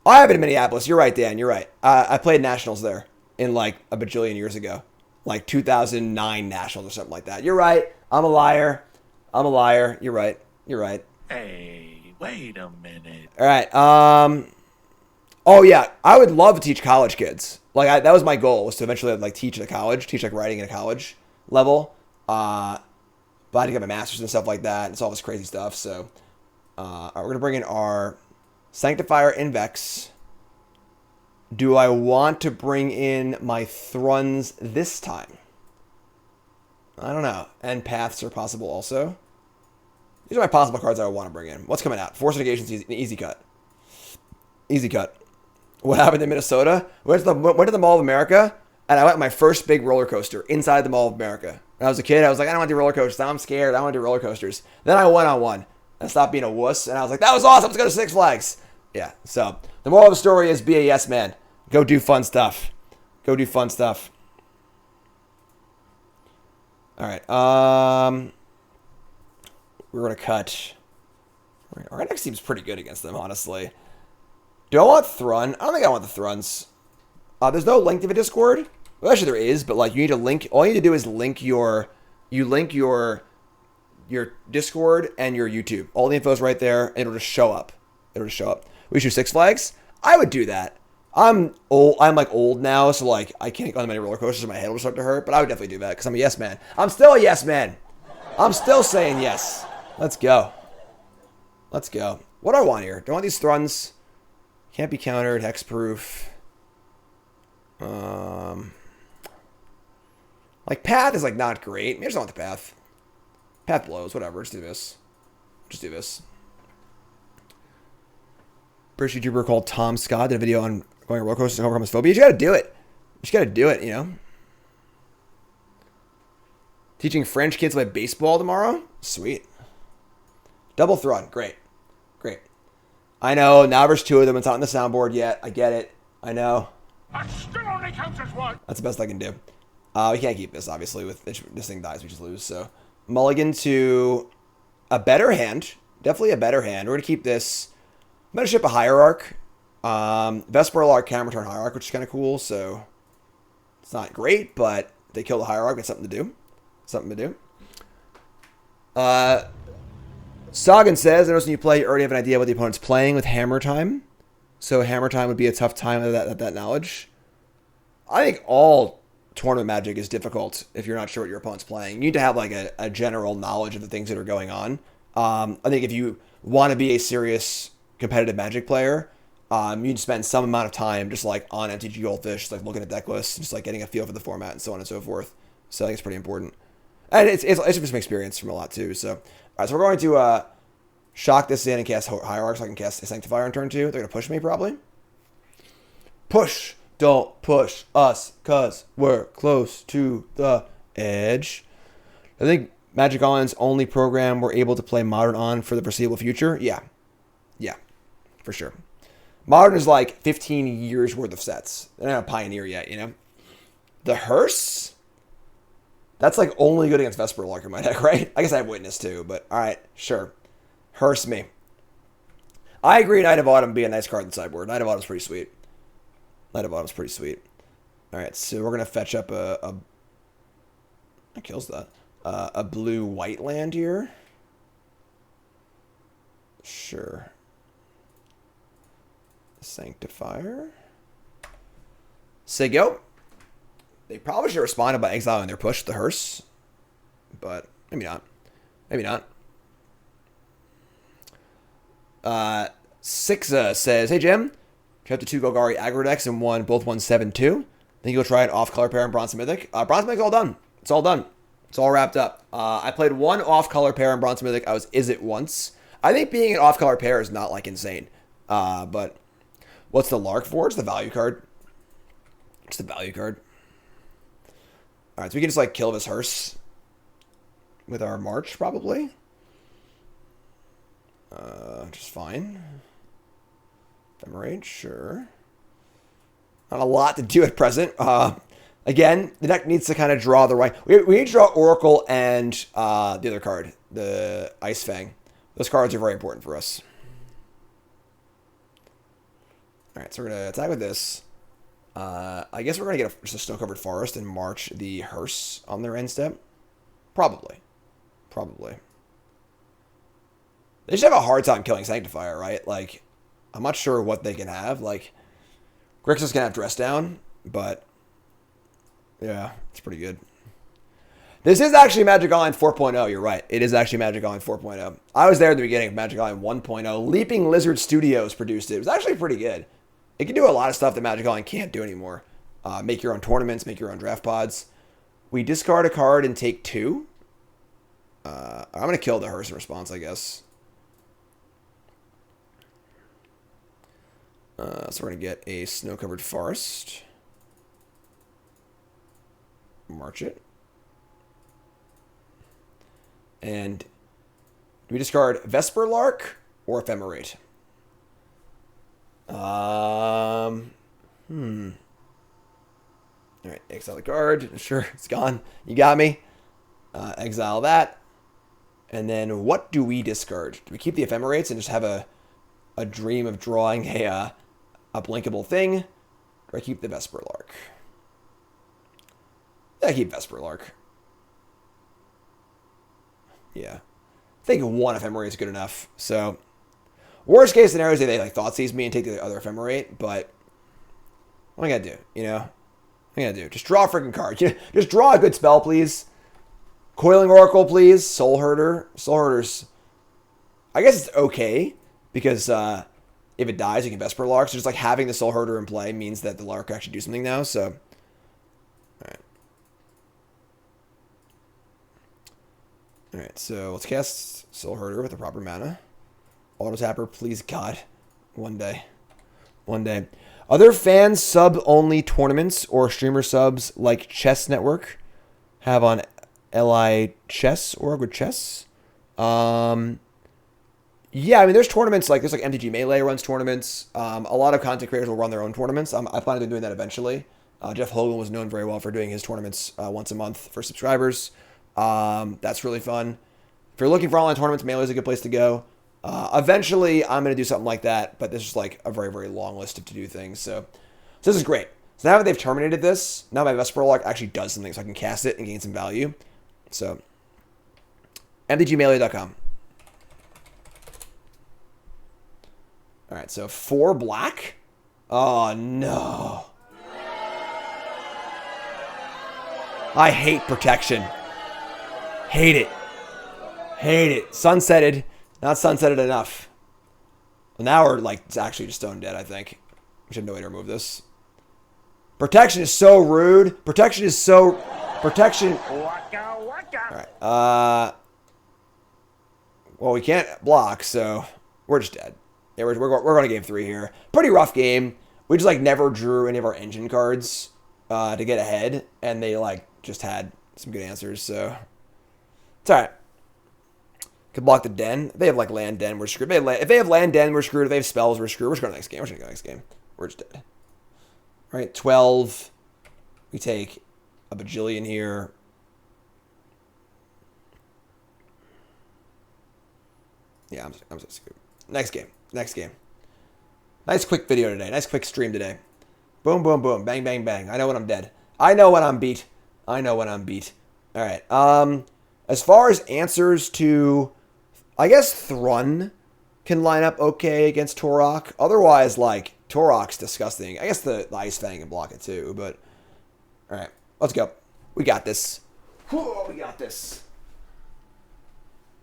Oh, I have been in Minneapolis. You're right, Dan. You're right. I played Nationals there in like a bajillion years ago. Like 2009 Nationals or something like that. You're right. I'm a liar. You're right. Hey, wait a minute. All right. Oh, yeah. I would love to teach college kids. Like, that was my goal, was to eventually like teach at a college, teach like writing at a college level. But I had to get my master's and stuff like that. And it's all this crazy stuff, so... all right, we're going to bring in our Sanctifier Invex. Do I want to bring in my Thruns this time? I don't know. And Paths are possible also. These are my possible cards I would want to bring in. What's coming out? Force of Negation is easy cut. Easy cut. What happened in Minnesota? Went to the Mall of America. and I went on my first big roller coaster inside the Mall of America. When I was a kid, I was like, I don't want to do roller coasters. I'm scared. I don't want to do roller coasters. Then I went on one. I stopped being a wuss, and I was like, that was awesome. Let's go to Six Flags. Yeah, so the moral of the story is be a yes man. Go do fun stuff. Go do fun stuff. All right. We're going to cut. Our next seems pretty good against them, honestly. Do I want Thrun? I don't think I want the Thruns. There's no link to the Discord. Well, actually, there is, but like you need to link. All you need to do is link your Discord and your YouTube. All the info is right there, and it'll just show up. It'll just show up. We should do Six Flags. I would do that. I'm old. I'm like old now, so like I can't go on many roller coasters. My head will start to hurt. But I would definitely do that because I'm a yes man. I'm still a yes man. I'm still saying yes. Let's go. Let's go. What do I want here? Do I want these Thruns? Can't be countered. Hexproof. Like Path is like not great. Maybe I just don't want the Path. Path blows. Whatever. Just do this. Just do this. British YouTuber called Tom Scott did a video on going on roller coasters and overcome his phobia. You just gotta do it. You just gotta do it, you know? Teaching French kids to play baseball tomorrow? Sweet. Double Thrun. Great. Great. I know, now there's two of them. It's not on the soundboard yet. I get it. I know. That still only counts as one. That's the best I can do. We can't keep this, obviously. With this thing dies, we just lose. So, mulligan to a better hand. Definitely a better hand. We're going to keep this. I'm going to ship a Hierarch. Vesperlark can return Hierarch, which is kind of cool. So, it's not great, but they kill the Hierarch. It's something to do. Something to do. Sagan says, I notice when you play, you already have an idea what the opponent's playing with Hammer Time. So Hammer Time would be a tough time with that knowledge. I think all tournament Magic is difficult if you're not sure what your opponent's playing. You need to have like a general knowledge of the things that are going on. I think if you want to be a serious competitive Magic player, you need to spend some amount of time just like on MTG Goldfish, like looking at deck lists, just like getting a feel for the format and so on and so forth. So I think it's pretty important. And it's just some experience from a lot too. So, all right, so we're going to shock this in and cast Hierarch so I can cast Sanctifier on turn 2. They're going to push me probably. Push. Don't push us because we're close to the edge. I think Magic Online's only program we're able to play Modern on for the foreseeable future. Yeah. Yeah, for sure. Modern is like 15 years worth of sets. They're not a Pioneer yet, you know? The Hearse? That's like only good against Vesperlark in my deck, right? I guess I have Witness too, but all right, sure. Hearse me. I agree Knight of Autumn be a nice card in the sideboard. Knight of Autumn's pretty sweet. Knight of Autumn's pretty sweet. All right, so we're going to fetch up that kills that. A blue-white land here. Sure. Sanctifier. Say go. They probably should have responded by exiling their push, the Hearse. But maybe not. Maybe not. Sixa says, hey Jim, you have the 2 Golgari aggro decks and both won 7-2. Think you'll try it off color pair and Bronze Mythic? Bronze Mythic's all done. It's all done. It's all wrapped up. I played 1 off color pair in Bronze Mythic. I was it once. I think being an off color pair is not like insane. But what's the Lark for? It's the value card. It's the value card. All right, so we can just like kill this Hearse with our March probably. Just fine. Ephemerate, sure. Not a lot to do at present. Again, the deck needs to kind of draw the right. We need to draw Oracle and the other card, the Ice-Fang. Those cards are very important for us. All right, so we're gonna attack with this. I guess we're going to get just a snow-covered forest and march the Hearse on their end step. Probably. Probably. They should have a hard time killing Sanctifier, right? Like, I'm not sure what they can have. Like, Grixis can have Dress Down, but yeah, it's pretty good. This is actually Magic Online 4.0. You're right. It is actually Magic Online 4.0. I was there at the beginning of Magic Online 1.0. Leaping Lizard Studios produced it. It was actually pretty good. It can do a lot of stuff that Magic Online can't do anymore. Make your own tournaments, make your own draft pods. We discard a card and take 2. I'm going to kill the Hearse in response, I guess. So we're going to get a snow-covered forest. March it. And do we discard Vesperlark or Ephemerate? All right, exile the card. Sure, it's gone. You got me. Exile that. And then what do we discard? Do we keep the Ephemerates and just have a dream of drawing a blinkable thing? Or I keep the Vesperlark? I keep Vesperlark. Yeah. I think one Ephemerate is good enough. So, worst case scenario is they like Thoughtseize me and take the other Ephemerate, but what am I gonna do? You know? What am I gonna do? Just draw a freaking card. Just draw a good spell, please. Coiling Oracle, please. Soulherder. Soulherder's, I guess it's okay, because if it dies, you can Vesperlark. So just like having the Soulherder in play means that the Lark can actually do something now, so. Alright. Alright, so let's cast Soulherder with the proper mana. Auto-tapper, please, God. One day. One day. Other fans sub-only tournaments or streamer subs like Chess Network have on LI Chess or Good Chess. Yeah, I mean, there's tournaments there's MTG Melee runs tournaments. A lot of content creators will run their own tournaments. I plan on doing that eventually. Jeff Hogan was known very well for doing his tournaments once a month for subscribers. That's really fun. If you're looking for online tournaments, Melee is a good place to go. Eventually, I'm going to do something like that, but this is like a very, very long list of to-do things. So this is great. So now that they've terminated this, now my Vesperlark actually does something, so I can cast it and gain some value. So, mtgmelee.com. All right, so 4 black. Oh, no. I hate protection. Hate it. Hate it. Sunsetted. Not sunsetted enough. Well, now we're it's actually just stone dead, I think. We should have no way to remove this. Protection is so rude. Protection is so... Protection... Alright, well, we can't block, so we're just dead. Yeah, we're going to game 3 here. Pretty rough game. We just, never drew any of our engine cards to get ahead, and they, just had some good answers, so... It's alright. Could block the den. If they have, land den, we're screwed. If they have land den, we're screwed. If they have spells, we're screwed. We're just going to next game. We're just going to go next game. We're just dead. Alright, 12. We take a bajillion here. Yeah, I'm so screwed. Next game. Next game. Nice quick video today. Nice quick stream today. Boom, boom, boom. Bang, bang, bang. I know when I'm dead. I know when I'm beat. I know when I'm beat. Alright. As far as answers to... I guess Thrun can line up okay against Torok. Otherwise, Torok's disgusting. I guess the Ice-Fang can block it too, but... Alright, let's go. We got this. Whew, we got this.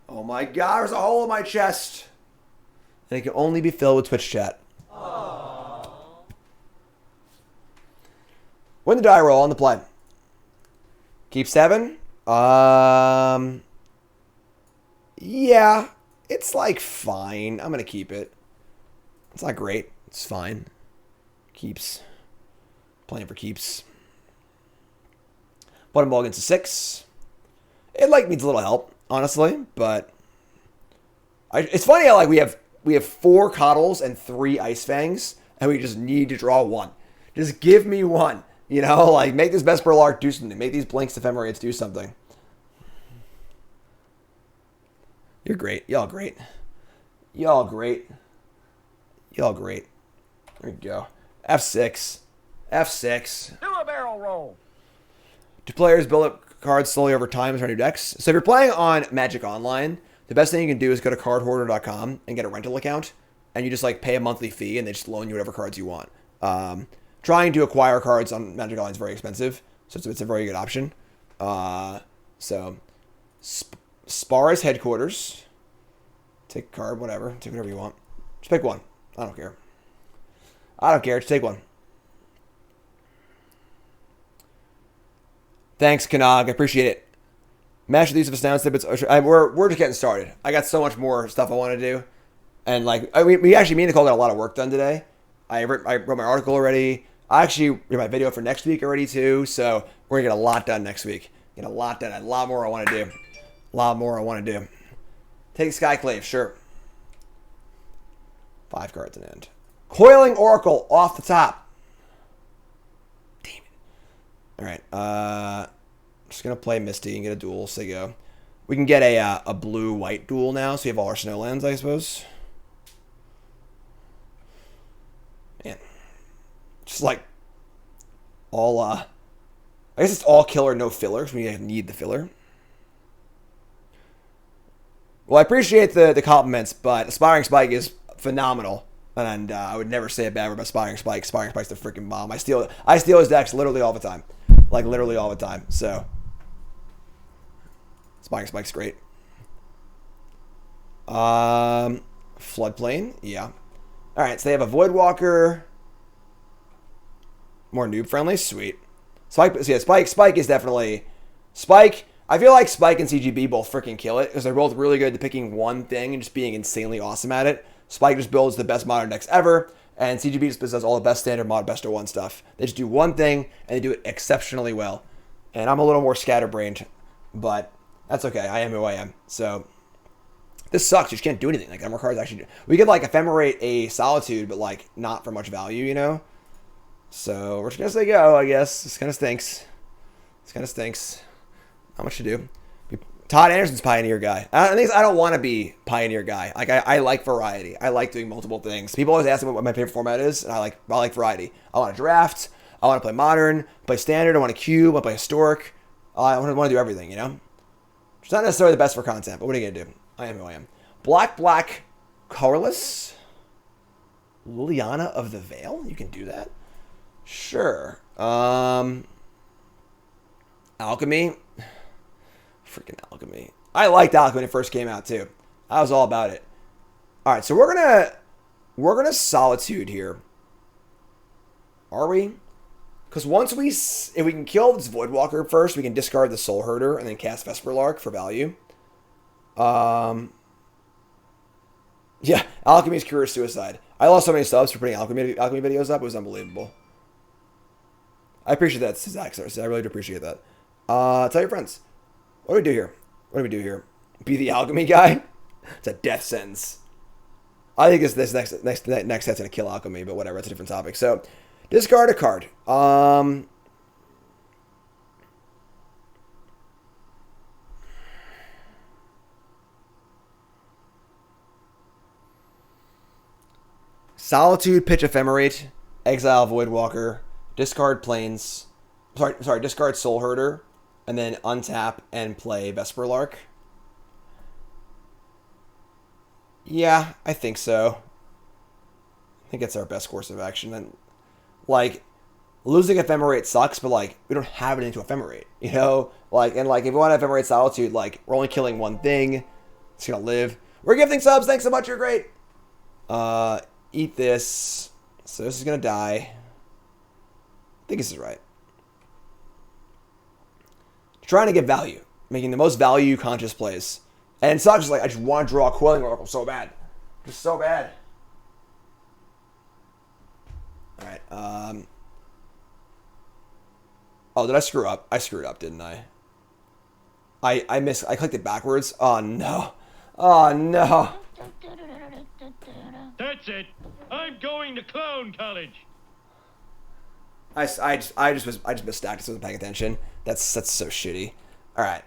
Oh my god, there's a hole in my chest. And it can only be filled with Twitch chat. Aww. Win the die roll on the play. Keep 7. Yeah, it's fine. I'm gonna keep it. It's not great. It's fine. Keeps. Playing for keeps. Bottom ball against a 6. It needs a little help, honestly, but it's funny how we have 4 Coatls and 3 Ice-Fangs, and we just need to draw 1. Just give me 1. You know, make this Vesperlark do something. Make these Blinks Ephemerates do something. You're great. Y'all great. Y'all great. Y'all great. There you go. F6. F6. Do a barrel roll. Do players build up cards slowly over time as their new decks? So if you're playing on Magic Online, the best thing you can do is go to cardhoarder.com and get a rental account, and you just pay a monthly fee, and they just loan you whatever cards you want. Trying to acquire cards on Magic Online is very expensive, so it's a very good option. Spara's headquarters. Take a card, whatever. Take whatever you want. Just pick one. I don't care. I don't care. Just take one. Thanks, Kanag. I appreciate it. Mash these of announced bits. We're just getting started. I got so much more stuff I want to do, and me and Nicole got a lot of work done today. I wrote my article already. I actually did my video for next week already too, so we're gonna get a lot done next week. Get a lot done. A lot more I want to do. A lot more I want to do. Take Skyclave, sure. 5 cards in hand. Coiling Oracle off the top. Damn it. All right. Just gonna play Misty and get a duel. So go. We can get a blue-white duel now, so we have all our snowlands, I suppose. Man, just like all. I guess it's all killer, no filler. So we need the filler. Well, I appreciate the compliments, but Aspiring Spike is phenomenal, and I would never say a bad word about Aspiring Spike. Aspiring Spike's the freaking bomb. I steal his decks literally all the time, like literally all the time. So, Aspiring Spike's great. Floodplain, yeah. All right, so they have a Voidwalker, more noob friendly, sweet. Spike, so yeah, Spike is definitely Spike. I feel like Spike and CGB both freaking kill it because they're both really good at picking one thing and just being insanely awesome at it. Spike just builds the best modern decks ever, and CGB just does all the best standard mod, best of one stuff. They just do one thing and they do it exceptionally well. And I'm a little more scatterbrained, but that's okay. I am who I am. So this sucks. You just can't do anything. Like more cards actually do. We could like ephemerate a Solitude, but like not for much value, you know. So we're just gonna say go. I guess this kind of stinks. This kind of stinks. Not much to do. Todd Anderson's Pioneer guy. I don't want to be Pioneer guy. Like I like variety. I like doing multiple things. People always ask me what my favorite format is, and I like variety. I want to draft. I want to play modern, play standard. I want to cube. I want to play historic. I want to do everything. You know, it's not necessarily the best for content, but what are you gonna do? I am who I am. Black, colorless. Liliana of the Veil. You can do that. Sure. Alchemy. Freaking Alchemy. I liked Alchemy when it first came out too. I was all about it. All right, so we're gonna Solitude here. Are we? Because if we can kill this Voidwalker first, we can discard the Soulherder and then cast Vesperlark for value. Yeah, Alchemy's Cure Suicide. I lost so many subs for putting Alchemy videos up. It was unbelievable. I appreciate that, Zach. I really do appreciate that. Tell your friends. What do we do here? What do we do here? Be the Alchemy guy? It's a death sentence. I think this next set's gonna kill Alchemy, but whatever. It's a different topic. So, discard a card. Solitude, pitch Ephemerate, exile Voidwalker, discard Plains. Sorry, discard Soulherder, and then untap and play Vesperlark. Yeah, I think so. I think it's our best course of action. And like losing Ephemerate sucks, but like we don't have it into Ephemerate, you know? Like if we want to Ephemerate Solitude, like we're only killing one thing. It's gonna live. We're gifting subs. Thanks so much. You're great. Eat this. So this is gonna die. I think this is right. Trying to get value, making the most value conscious plays. And it sucks, like I just want to draw a Coiling Oracle so bad. Just so bad. Alright, oh, did I screw up? I screwed up, didn't I? I clicked it backwards. Oh no. Oh no. That's it. I'm going to clown college. I just misstacked it, so I wasn't paying attention. That's so shitty. All right,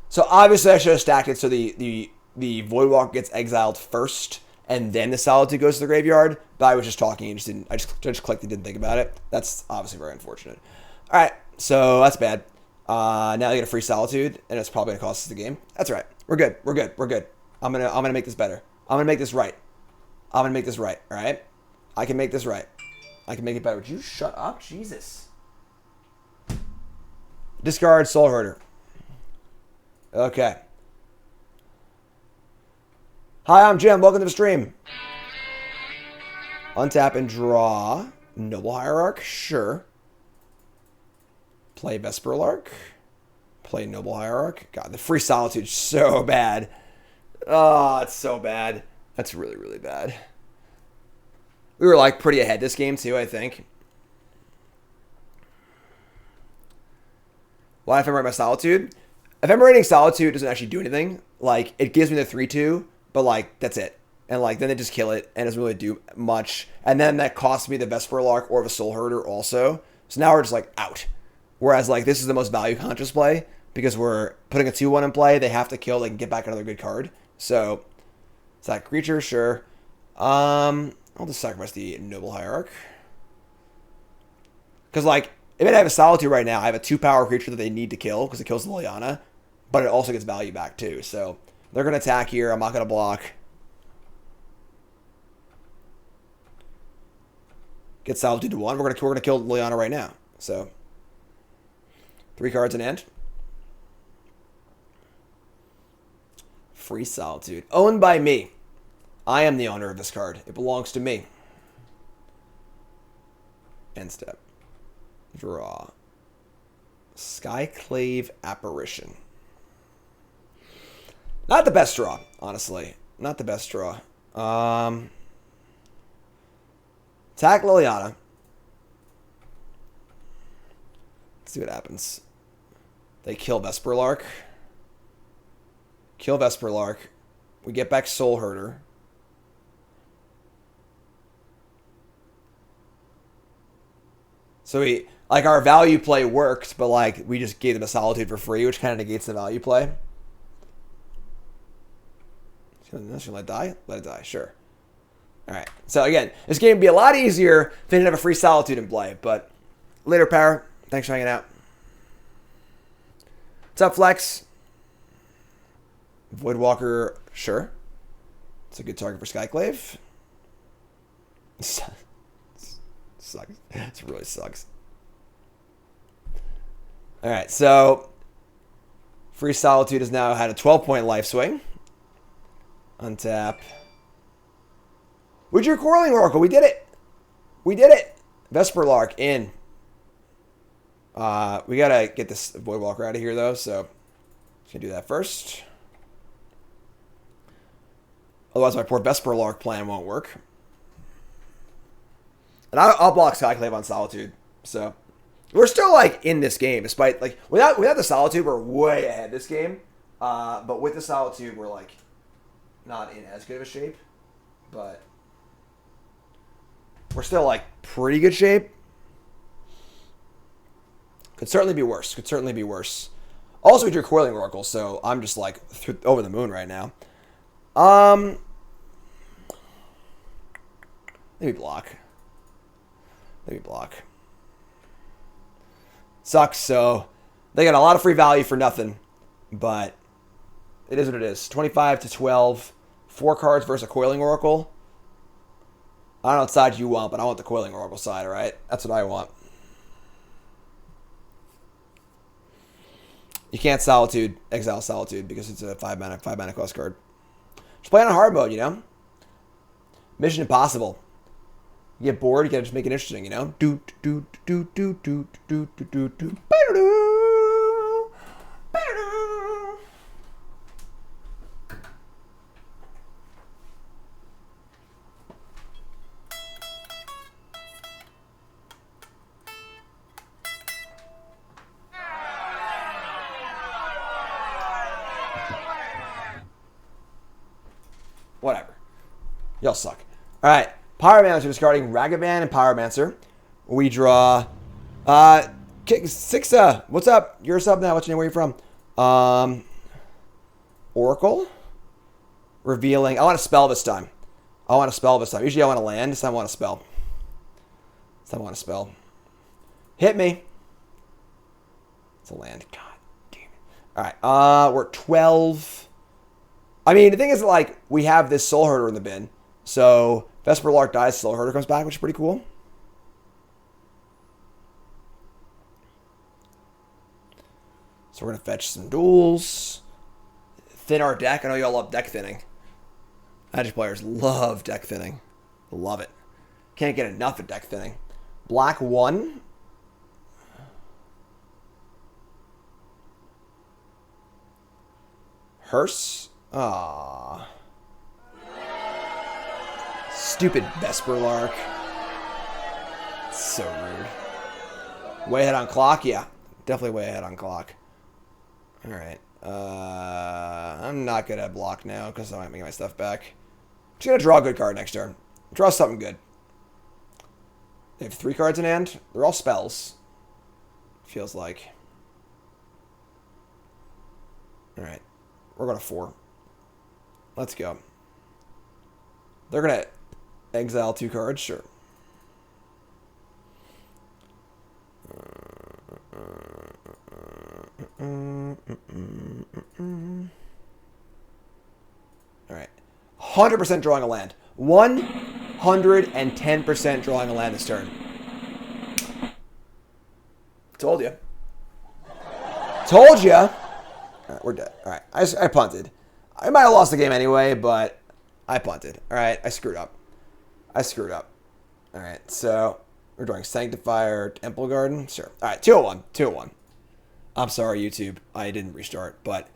so obviously I should have stacked it so the Voidwalker gets exiled first, and then the Solitude goes to the graveyard. But I was just talking and just didn't. I just clicked and didn't think about it. That's obviously very unfortunate. All right, so that's bad. Now they get a free Solitude, and it's probably gonna cost us the game. That's all right. We're good. We're good. We're good. I'm gonna make this better. I'm gonna make this right. I'm gonna make this right. All right. I can make this right. I can make it better. Would you shut up? Jesus. Discard Soulherder. Okay. Hi, I'm Jim. Welcome to the stream. Untap and draw. Noble Hierarch. Sure. Play Vesperlark. Play Noble Hierarch. God, the free Solitude's so bad. Oh, it's so bad. That's really, really bad. We were like pretty ahead this game too, I think. Why Ephemerate my Solitude? Ephemerating Solitude doesn't actually do anything. Like, it gives me the 3-2, but, like, that's it. And, like, then they just kill it, and it doesn't really do much. And then that costs me the Vesperlark or the Soulherder also. So now we're just, like, out. Whereas, like, this is the most value-conscious play, because we're putting a 2-1 in play. They have to kill, they can get back another good card. So, it's that creature, sure. I'll just sacrifice the Noble Hierarch. Because, like, if I have a Solitude right now, I have a 2-power creature that they need to kill, because it kills Liliana. But it also gets value back, too. So, they're going to attack here. I'm not going to block. Get Solitude to 1. We're gonna kill Liliana right now. So 3 cards in hand. Free Solitude. Owned by me. I am the owner of this card. It belongs to me. End step. Draw. Skyclave Apparition. Not the best draw, honestly. Not the best draw. Attack Liliana. Let's see what happens. They kill Vesperlark. Kill Vesperlark. We get back Soulherder. So we, like, our value play worked, but, like, we just gave them a Solitude for free, which kind of negates the value play. Should I let it die? Let it die, sure. Alright, so again, this game would be a lot easier if they didn't have a free Solitude in play, but later, Power. Thanks for hanging out. What's up, Flex? Voidwalker, sure. It's a good target for Skyclave. Sucks. It really sucks. Alright, so free Solitude has now had a 12-point life swing. Untap. We drew Coiling Oracle. We did it. We did it. Vesperlark in. We gotta get this Voidwalker out of here, though, so just gonna do that first. Otherwise, my poor Vesperlark plan won't work. And I'll block Skyclave on Solitude. So we're still, like, in this game, despite, like, without the Solitude, we're way ahead this game. But with the Solitude, we're, like, not in as good of a shape. But we're still, like, pretty good shape. Could certainly be worse. Could certainly be worse. Also, we drew Coiling Oracle, so I'm just, like, over the moon right now. Maybe block. Maybe block. Sucks, so they got a lot of free value for nothing. But it is what it is. 25 to 12. 4 cards versus a Coiling Oracle. I don't know what side you want, but I want the Coiling Oracle side, alright? That's what I want. You can't Solitude, exile Solitude, because it's a 5 mana cost card. Just play on hard mode, you know? Mission Impossible. You get bored, you gotta just make it interesting, you know? Whatever. Y'all suck. Alright. Pyromancer discarding Ragavan and Pyromancer. We draw Sixa. What's up? You're a sub now. What's your name? Where are you from? Oracle. Revealing. I want a spell this time. Usually I want to land. This time I want a spell. Hit me. It's a land. God damn it. Alright. We're 12. I mean, the thing is, like, we have this Soulherder in the bin. So, Vesperlark dies, Soulherder comes back, which is pretty cool. So, we're going to fetch some duels. Thin our deck. I know y'all love deck thinning. Magic players love deck thinning. Love it. Can't get enough of deck thinning. Black 1. Hearse. Ah, stupid Vesperlark. So rude. Way ahead on clock, yeah. Definitely way ahead on clock. All right. I'm not going to block now because I might get my stuff back. Just going to draw a good card next turn. Draw something good. They have 3 cards in hand. They're all spells. Feels like. All right. We're going to 4. Let's go. They're going to exile 2 cards. Sure. Alright. 100% drawing a land. 110% drawing a land this turn. Told you. Told you. Alright, we're dead. Alright, I punted. I might have lost the game anyway, but I punted. Alright, I screwed up. Alright, so we're drawing Sanctifier, Temple Garden. Sure. Alright, 201. 201. I'm sorry, YouTube. I didn't restart, but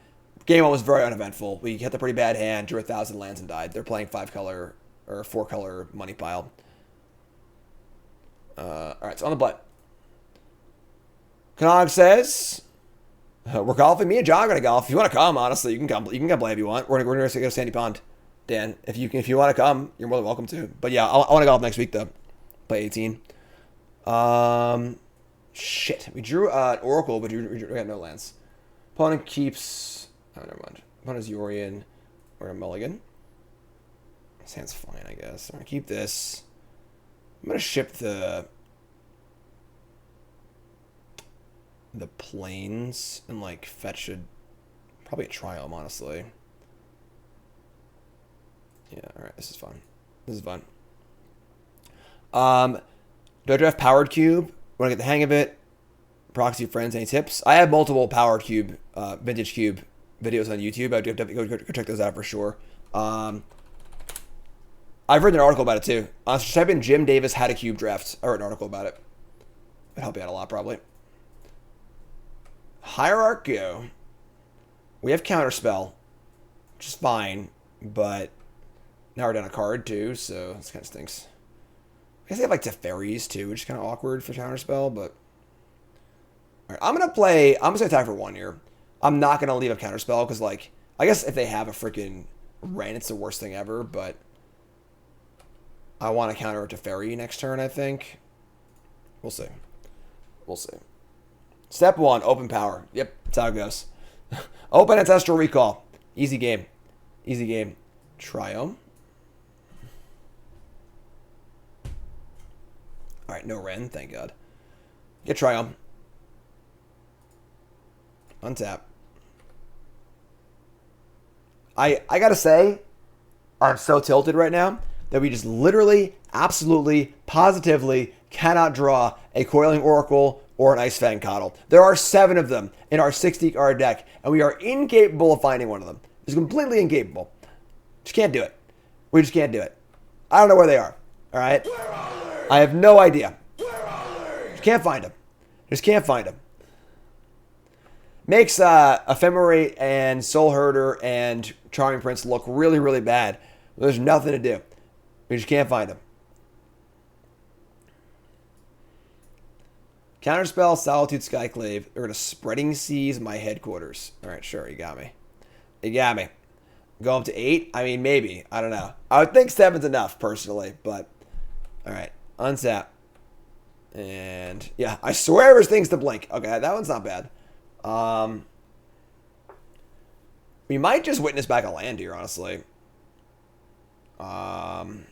game 1 was very uneventful. We hit a pretty bad hand, drew 1,000 lands, and died. They're playing 5-color or 4-color money pile. Alright, so on the butt. Kanog says, we're golfing. Me and John are going to golf. If you want to come, honestly, you can come. You can come play if you want. We're going to go to Sandy Pond. Dan, if you want to come, you're more than welcome to. But yeah, I want to golf next week, though. Play 18. Shit. We drew an Oracle, but we got no lands. Opponent keeps... Oh, never mind. Opponent's Yorion. Or a Mulligan. This hand's fine, I guess. I'm going to keep this. I'm going to ship the planes and, like, fetch probably a Triumph, honestly. Yeah, alright. This is fun. Do I draft Powered Cube? Want to get the hang of it? Proxy friends, any tips? I have multiple Powered Cube, Vintage Cube videos on YouTube. I do have to go check those out for sure. I've written an article about it too. Just type in Jim Davis had a cube draft. I wrote an article about it. It'd help you out a lot, probably. Hierarch go. We have Counterspell, which is fine, but now we're down a card too, so this kind of stinks. I guess they have like Teferis too, which is kind of awkward for Counterspell, but... Alright, I'm just going to attack for 1 here. I'm not going to leave a Counterspell, because, like, I guess if they have a freaking Ren, it's the worst thing ever, but... I want to counter a Teferi next turn, I think. We'll see. Step 1, open power. Yep, that's how it goes. Open Ancestral Recall. Easy game. Triome. Alright, no Ren, thank God. Get Triumph. Untap. I gotta say, I'm so tilted right now that we just literally, absolutely, positively cannot draw a Coiling Oracle or an Ice-Fang Coatl. There are 7 of them in our 60-card deck, and we are incapable of finding one of them. It's completely incapable. Just can't do it. We just can't do it. I don't know where they are. Alright? I have no idea. Just can't find them. Makes Ephemerate and Soulherder and Charming Prince look really, really bad. There's nothing to do. We just can't find them. Counterspell, Solitude, Skyclave. They're going to Spreading Seas my headquarters. Alright, sure, you got me. Go up to 8? I mean, maybe. I don't know. I would think 7's enough, personally, but... Alright, unsap. And, yeah, I swear there's things to blink. Okay, that one's not bad. We might just witness back a land here, honestly. And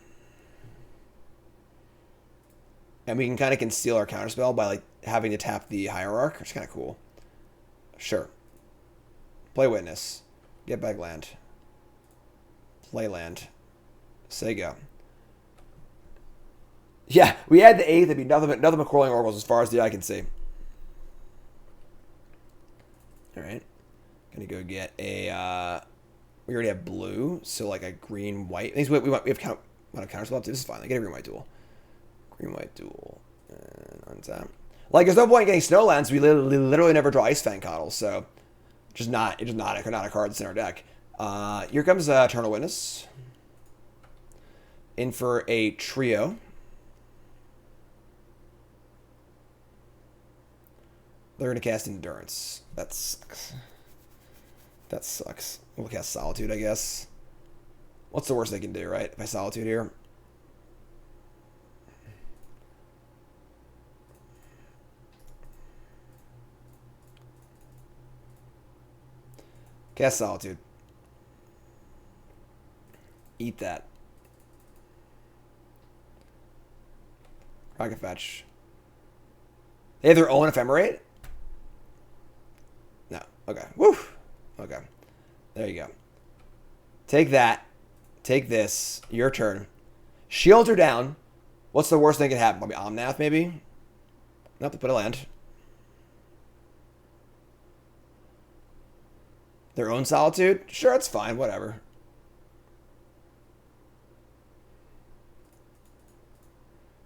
we can kind of conceal our counterspell by, like, having to tap the Hierarch, which is kind of cool. Sure. Play Witness. Get back land. Play land. Say go. Yeah, we had the 8th. It'd be nothing but Coiling Oracles as far as the eye can see. Alright. Gonna go get a, we already have blue, so like a green-white. We have counterspell too. This is fine. Like, get a green-white duel. Green-white duel. And untap. Like, there's no point in getting Snowlands. We literally never draw Ice-Fang Coatl, so it's not a card that's in our deck. Here comes Eternal Witness. In for a trio. They're going to cast Endurance. That sucks. That sucks. We'll cast Solitude, I guess. What's the worst they can do, right? If I Solitude here. Cast Solitude. Eat that. Rocket Fetch. They have their own Ephemerate? No. Okay. Woo. Okay. There you go. Take that. Take this. Your turn. Shields are down. What's the worst thing that can happen? Probably Omnath, maybe? Nope, they put a land. Their own Solitude? Sure, it's fine. Whatever.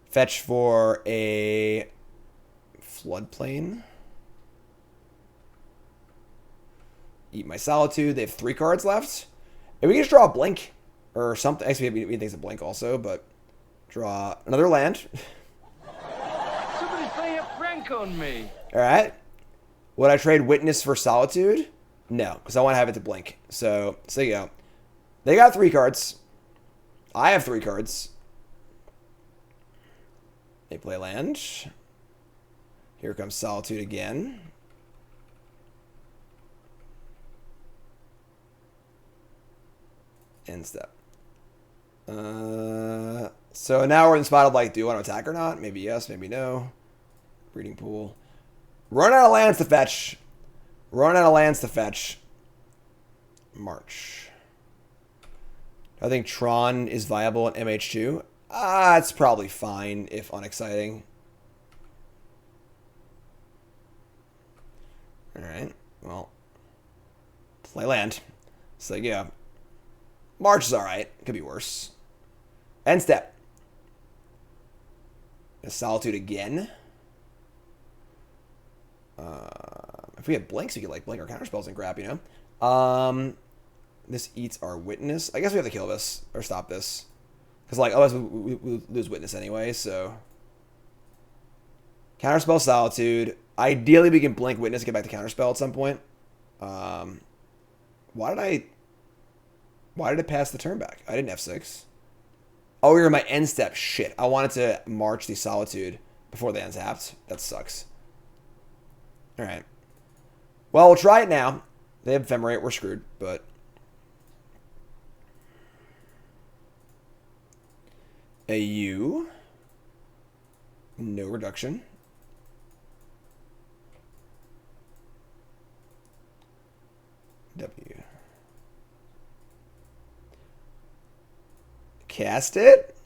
Fetch for a Floodplain. Eat my Solitude. They have 3 cards left. And we can just draw a Blink or something. Actually, we think it's a Blink also, but draw another land. Somebody's playing a prank on me. All right. Would I trade Witness for Solitude? No, because I want to have it to Blink. So there you go. They got 3 cards. I have 3 cards. They play land. Here comes Solitude again. End step. So now we're in the spot of like, do you want to attack or not? Maybe yes, maybe no. Breeding pool. Run out of lands to fetch. Run out of lands to fetch. March. I think Tron is viable at MH2. It's probably fine if unexciting. Alright, well. Play land. So yeah. March is alright. Could be worse. End step. A Solitude again. If we had blinks, we could like blink our counterspells and crap, you know? This eats our Witness. I guess we have to kill this or stop this. Because like otherwise we lose Witness anyway, so. Counterspell Solitude. Ideally we can blink Witness and get back to Counterspell at some point. Why did it pass the turn back? I didn't F6. Oh, we were in my end step. Shit. I wanted to march the Solitude before they untapped. That sucks. Alright. Well, we'll try it now. They have Ephemerate. We're screwed, but. A U. No reduction. W. Cast it?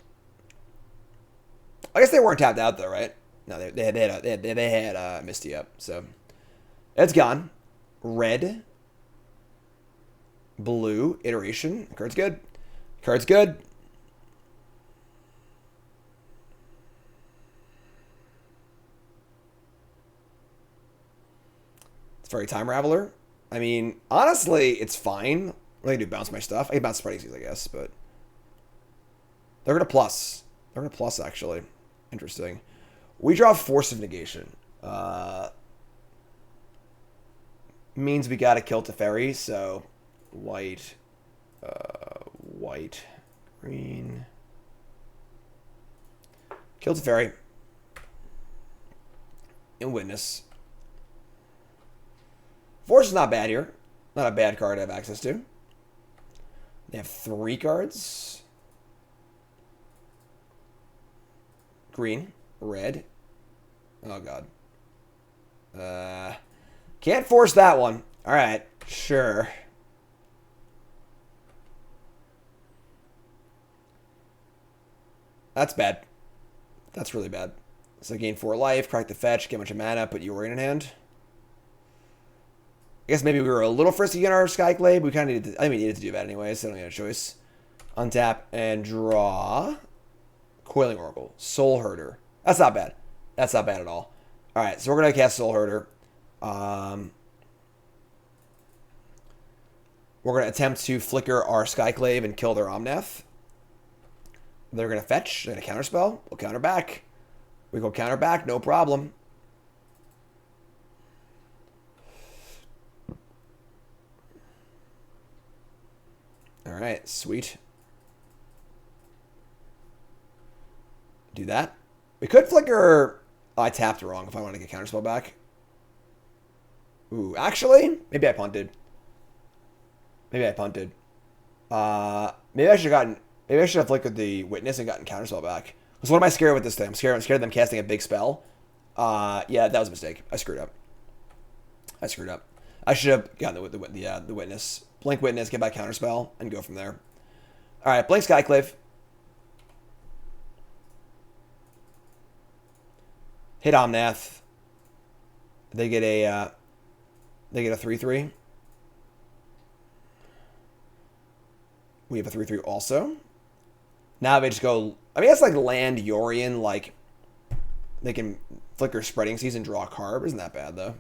I guess they weren't tapped out though, right? No, they had Misty up, so it's gone. Red, blue, iteration. Card's good. Card's good. It's very time Raveler. I mean, honestly, it's fine. What do I do? Bounce my stuff? I can bounce Spreadies, I guess, but they're gonna plus. They're gonna plus actually. Interesting. We draw Force of Negation. Means we gotta kill Teferi, so white, white, green. Kill Teferi. And Witness. Force is not bad here. Not a bad card to have access to. They have 3 cards. Green, red. Oh, God. Can't force that one. All right, sure. That's bad. That's really bad. So gain 4 life, crack the fetch, get a bunch of mana, put Yorion in hand. I guess maybe we were a little frisky in our Skyclave. We kind of needed to, I mean, we needed to do that anyway, so I don't have a choice. Untap and draw. Coiling Oracle. Soulherder. That's not bad. That's not bad at all. Alright, so we're going to cast Soulherder. We're going to attempt to flicker our Skyclave and kill their Omnath. They're going to fetch. They're going to counterspell. We'll counter back. We go counter back. No problem. right, sweet. Do that. We could flicker... Oh, I tapped wrong if I want to get Counterspell back. Ooh, actually, maybe I punted. Maybe I punted. Maybe I should have gotten... Maybe I should have flickered the Witness and gotten Counterspell back. So what am I scared with this thing? I'm scared of them casting a big spell. Yeah, that was a mistake. I screwed up. I should have gotten the Witness. Blink Witness, get back Counterspell, and go from there. Alright, Blink Skyclave. Hit Omnath. They get a 3/3. We have a 3/3 also. Now they just go... I mean, that's like land Yorion, like... They can flicker Spreading Seas and draw a card. Isn't that bad, though?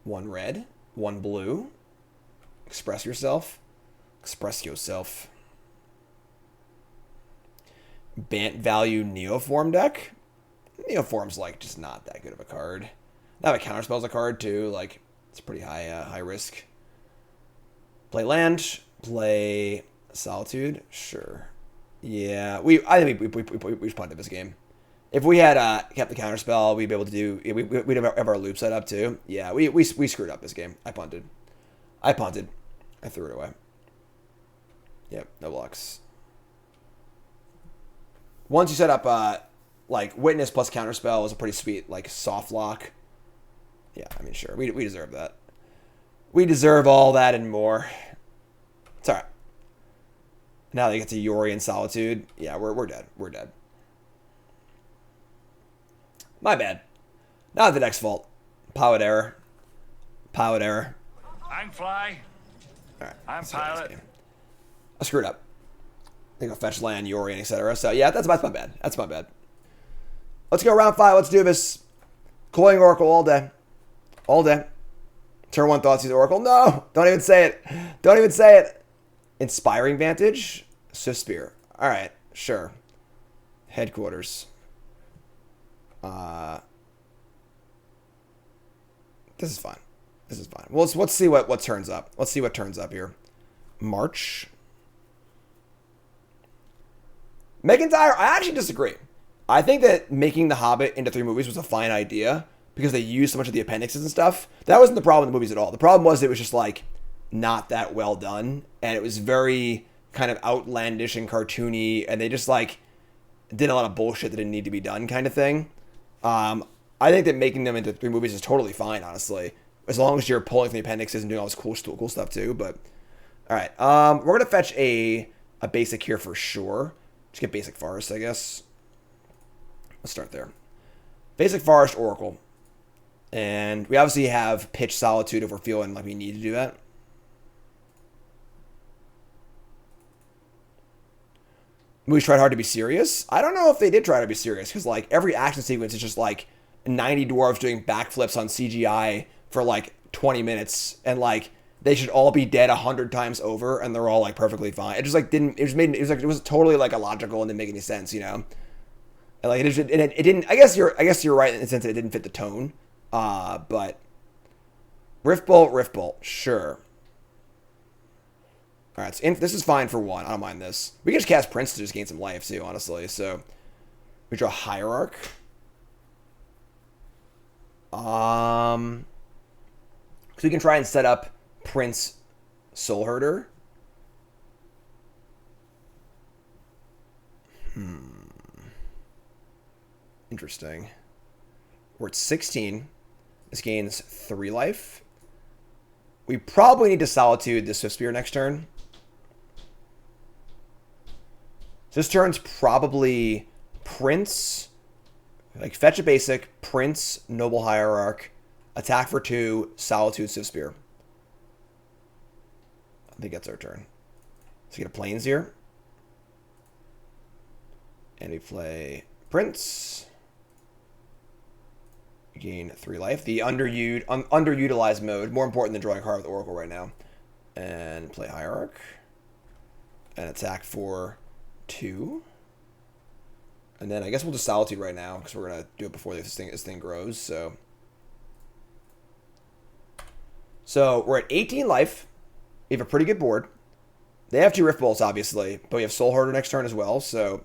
1 red, 1 blue. Express yourself. Express yourself. Bant value Neoform deck. Neoform's, like, just not that good of a card. Now a Counterspell's a card, too. Like, it's pretty high risk. Play land. Play Solitude. Sure. Yeah, I think we just punted this game. If we had kept the Counterspell, we'd be able to do... We'd have our loop set up, too. Yeah, we screwed up this game. I punted. I threw it away. Yep, no blocks. Once you set up, like, Witness plus Counterspell was a pretty sweet, like, soft lock. Yeah, I mean, sure. We deserve that. We deserve all that and more. It's alright. Now they get to Yori and Solitude. Yeah, we're dead. We're dead. My bad. Not the next fault. Pilot error. Pilot error. I'm fly. Alright. I'm pilot. I screwed up. I think I'll fetch land, Yori, and etc. So yeah, that's my bad. That's my bad. Let's go round 5. Let's do this. Coiling Oracle all day. All day. Turn 1 Thoughtseize Oracle. No! Don't even say it. Don't even say it. Inspiring Vantage. Swift Spear. Alright, sure. Headquarters. This is fine. This is fine. Well, let's see what turns up. Let's see what turns up here. March. McIntyre, I actually disagree. I think that making The Hobbit into 3 movies was a fine idea because they used so much of the appendixes and stuff. That wasn't the problem with the movies at all. The problem was it was just like not that well done, and it was very kind of outlandish and cartoony, and they just like did a lot of bullshit that didn't need to be done kind of thing. I think that making them into 3 movies is totally fine, honestly, as long as you're pulling from the appendixes and doing all this cool stuff too. But all right, we're gonna fetch a basic here for sure. Just get basic forest, I guess. Let's start there. Basic forest Oracle, and we obviously have pitch Solitude if we're feeling like we need to do that. Movies tried hard to be serious. I don't know if they did try to be serious, because like every action sequence is just like 90 dwarves doing backflips on CGI for like 20 minutes, and like they should all be dead 100 times over, and they're all like perfectly fine. It just like didn't. It was totally like illogical and didn't make any sense, you know. And like it didn't. I guess you're right in the sense that it didn't fit the tone. But Rift Bolt, sure. All right, so this is fine for 1. I don't mind this. We can just cast Prince to just gain some life too, honestly. So we draw Hierarch. So we can try and set up Prince Soulherder. Interesting. We're at 16. This gains 3 life. We probably need to Solitude the Swift Spear next turn. So this turn's probably Prince, like fetch a basic, Prince, Noble Hierarch, attack for 2, Solitude, Swift Spear. I think that's our turn. So we get a Plains here. And we play Prince. Gain 3 life. The underutilized mode. More important than drawing a card with Oracle right now. And play Hierarch. And attack for 2. And then I guess we'll just Solitude right now, because we're going to do it before this thing grows. So we're at 18 life. We have a pretty good board. They have 2 Rift Bolts, obviously, but we have Soulherder next turn as well, so...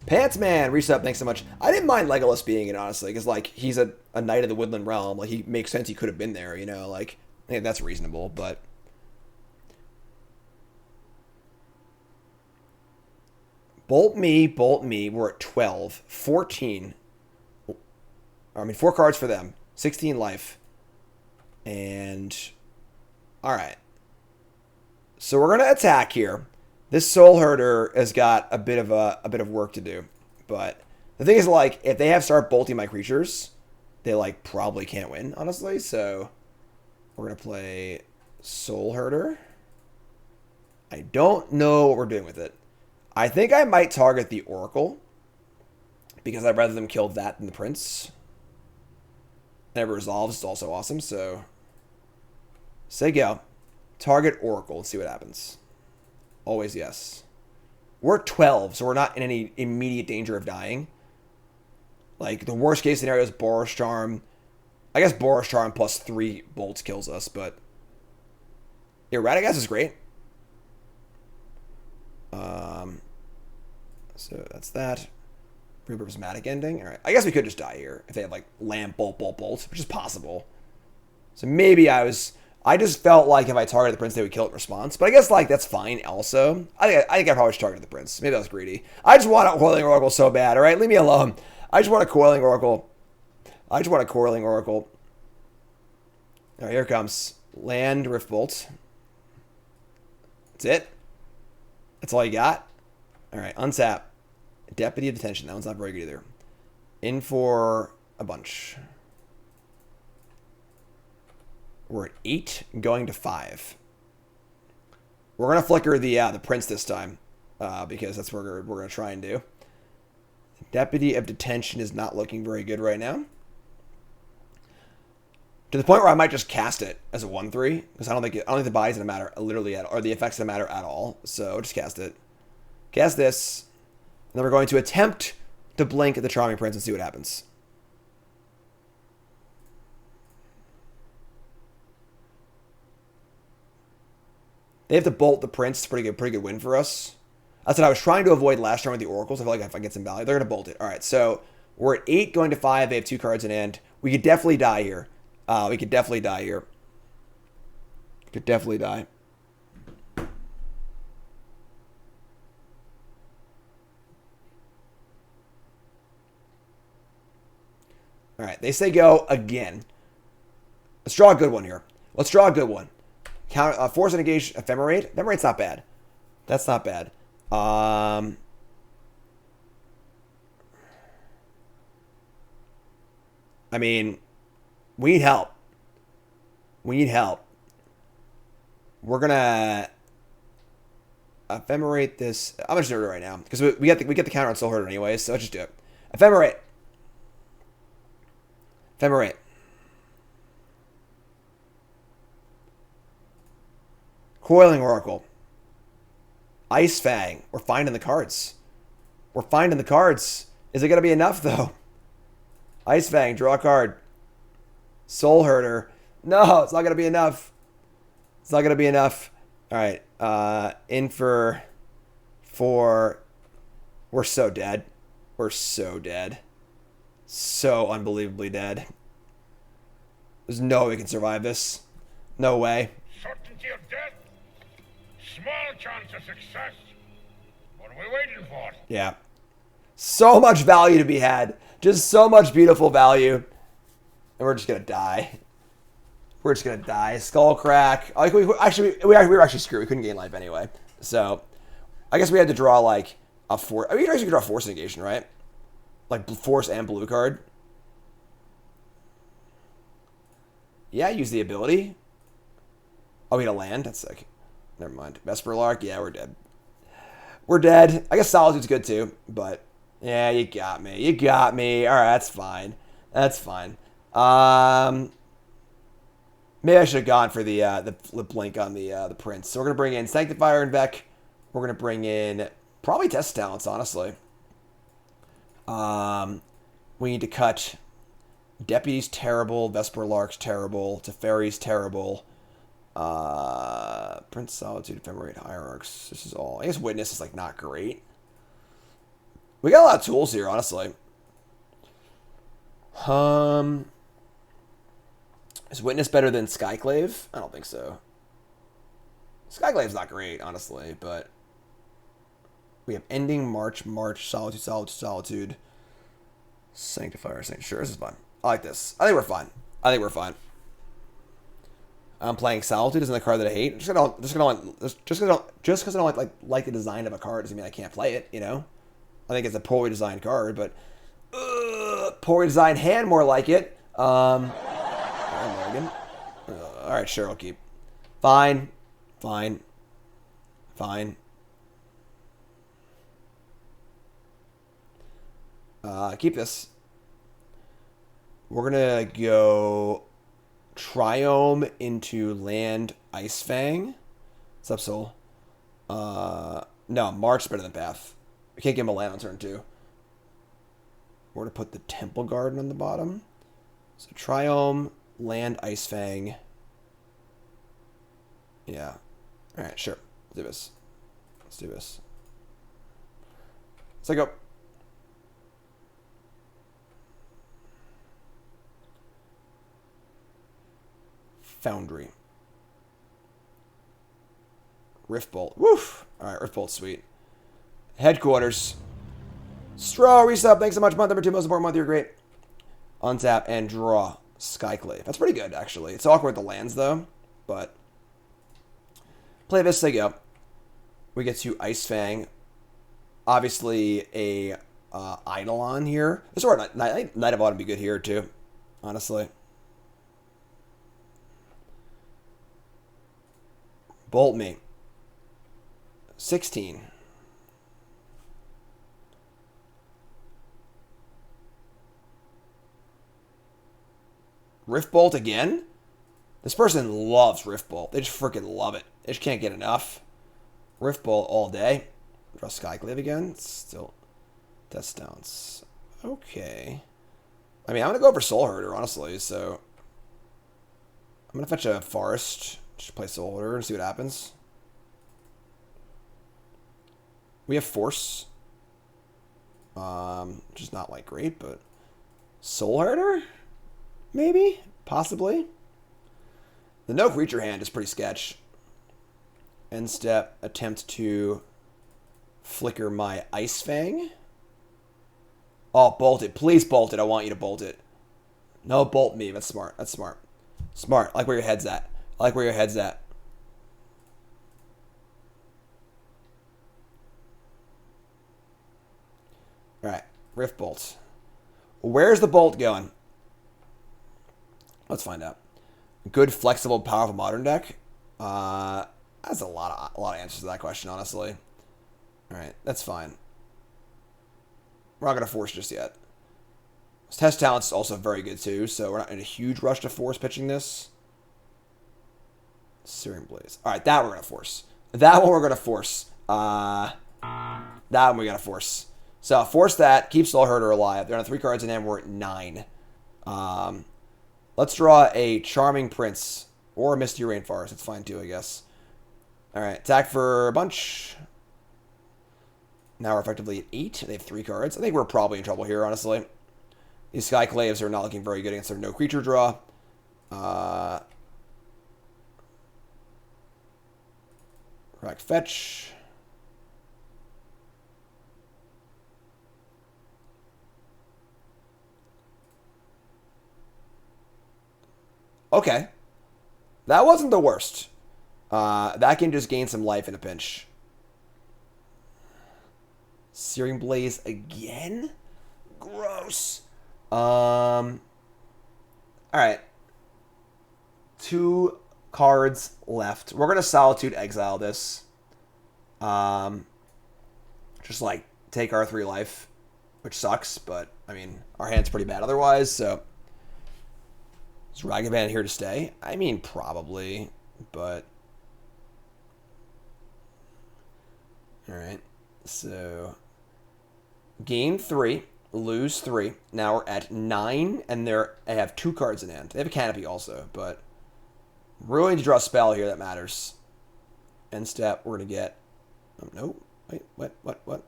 Pantsman, reset, thanks so much. I didn't mind Legolas being it, honestly, because, like, he's a knight of the Woodland Realm. Like, he makes sense he could have been there, you know? Like, I think that's reasonable, but... Bolt me. We're at 12. 14. I mean, 4 cards for them. 16 life. And... Alright. So we're going to attack here. This Soulherder has got a bit of work to do. But the thing is, like, if they have start bolting my creatures, they, like, probably can't win, honestly. So we're going to play Soulherder. I don't know what we're doing with it. I think I might target the Oracle, because I'd rather them kill that than the Prince. And if it resolves, it's also awesome, so... Say go. Target Oracle and see what happens. Always yes. We're at 12, so we're not in any immediate danger of dying. Like, the worst case scenario is Boros Charm. I guess Boros Charm plus 3 bolts kills us, but... Yeah, Radagast is great. So that's that. Prismatic Ending. All right. I guess we could just die here if they had like Lamp, Bolt, which is possible. So maybe I just felt like if I targeted the Prince, they would kill it in response. But I guess like that's fine also. I think I probably should target the Prince. Maybe I was greedy. I just want a Coiling Oracle so bad. All right, leave me alone. I just want a Coiling Oracle. All right, here it comes. Land, Rift Bolt. That's it. That's all you got? All right, unsap. Deputy of Detention. That one's not very good either. In for a bunch. We're at 8, going to 5. We're going to flicker the Prince this time, because that's what we're going to try and do. Deputy of Detention is not looking very good right now. To the point where I might just cast it as a 1/3, because I don't think the buys gonna matter literally or the effects gonna matter at all. So just cast it. Cast this. And then we're going to attempt to blink at the Charming Prince and see what happens. They have to bolt the Prince. It's pretty good win for us. That's what I was trying to avoid last turn with the Oracles. I feel like if I get some value, they're going to bolt it. All right, so we're at 8 going to 5. They have 2 cards in hand. We could definitely die here. Could definitely die. All right, they say go again. Let's draw a good one here. Force of Negation, Ephemerate. Ephemerate's not bad. That's not bad. I mean, we need help. We're gonna Ephemerate this. I'm just gonna do it right now because we get the counter on Soulherder anyways. So let's just do it. Ephemerate. Coiling Oracle. Ice-Fang. We're finding the cards. Is it going to be enough, though? Ice-Fang. Draw a card. Soulherder. No, it's not going to be enough. All right. In for 4. We're so dead. So unbelievably dead. There's no way we can survive this. No way. Certainty of death. Small chance of success. What are we waiting for? Yeah. So much value to be had. Just so much beautiful value. And we're just going to die. Skull crack. Like we were actually screwed. We couldn't gain life anyway. So I guess we had to draw like a 4. I mean, you could draw Force of Negation, right? Like Force and blue card. Yeah, use the ability. Oh, we had a land? That's sick. Never mind. Vesperlark? Yeah, we're dead. I guess Solitude's good too, but yeah, you got me. Alright, that's fine. Maybe I should have gone for the blink on the Prince. So we're gonna bring in Sanctifier and Vec. We're gonna bring in probably Test Talents, honestly. We need to cut Deputy's terrible. Vesperlark's terrible. Teferi's terrible. Prince Solitude, Ephemerate, Hierarchs. This is all. I guess Witness is like not great. We got a lot of tools here, honestly. Is Witness better than Skyclave? I don't think so. Skyclave's not great, honestly, but we have Ending, March, Solitude, Solitude, Sanctifier, Sure, this is fun. I like this. I think we're fine. I'm playing Solitude isn't a card that I hate. Just because I don't like the design of a card doesn't mean I can't play it. You know, I think it's a poorly designed card, but poorly designed hand more like it. All right, sure, I'll keep. Fine. Keep this. We're gonna go Triome into land Ice-Fang. What's up, Soul? No, March is better than Path. We can't give him a land on turn 2. We're gonna put the Temple Garden on the bottom. So Triome, land Ice-Fang. Yeah. Alright, sure. Let's do this. Let's go. Foundry. Riftbolt. Woof! Alright, Riftbolt's sweet. Headquarters. Straw resub. Thanks so much. Month number 2, most important month. You're great. Untap and draw Skyclave. That's pretty good, actually. It's awkward with the lands, though. But play this, they go. We get to Ice-Fang. Obviously, a Eidolon here. This or Knight of Autumn would be good here, too. Honestly. Bolt me. 16. Riftbolt again? This person loves Riftbolt. They just freaking love it. They just can't get enough. Riftbolt all day. Draw Skyclave again. Still test downs. Okay. I mean, I'm going to go for Soulherder, honestly, so I'm going to fetch a Forest. Just play Soulherder and see what happens. We have Force. Which is not, like, great, but Soulherder? Maybe? Possibly? The no creature hand is pretty sketch. End step, attempt to flicker my Ice-Fang. Oh, bolt it. Please bolt it. I want you to bolt it. No, bolt me. That's smart. That's smart. Smart. I like where your head's at. I like where your head's at. Alright. Rift Bolt. Where's the bolt going? Let's find out. Good, flexible, powerful modern deck. That's a lot of answers to that question, honestly. Alright, that's fine. We're not going to force just yet. Test Talent's also very good, too, so we're not in a huge rush to force pitching this. Searing Blaze. Alright, that we're going to force. That one we're going to force. That one we got to force. So, force that. Keep Soulherder alive. They're on 3 cards in hand. We're at 9. Let's draw a Charming Prince. Or a Misty Rainforest. It's fine, too, I guess. Alright, attack for a bunch. Now we're effectively at 8. They have 3 cards. I think we're probably in trouble here, honestly. These Skyclaves are not looking very good against their no creature draw. Correct fetch. Okay. That wasn't the worst. That can just gain some life in a pinch. Searing Blaze again? Gross. Alright. 2 cards left. We're going to Solitude exile this. Just like take our 3 life, which sucks, but I mean, our hand's pretty bad otherwise, so is Ragavan here to stay? I mean, probably, but alright. So gain 3. lose 3. Now we're at 9, and they have 2 cards in hand. They have a Canopy also, but really need to draw a spell here that matters. End step, we're going to get... Oh, no. Wait, what?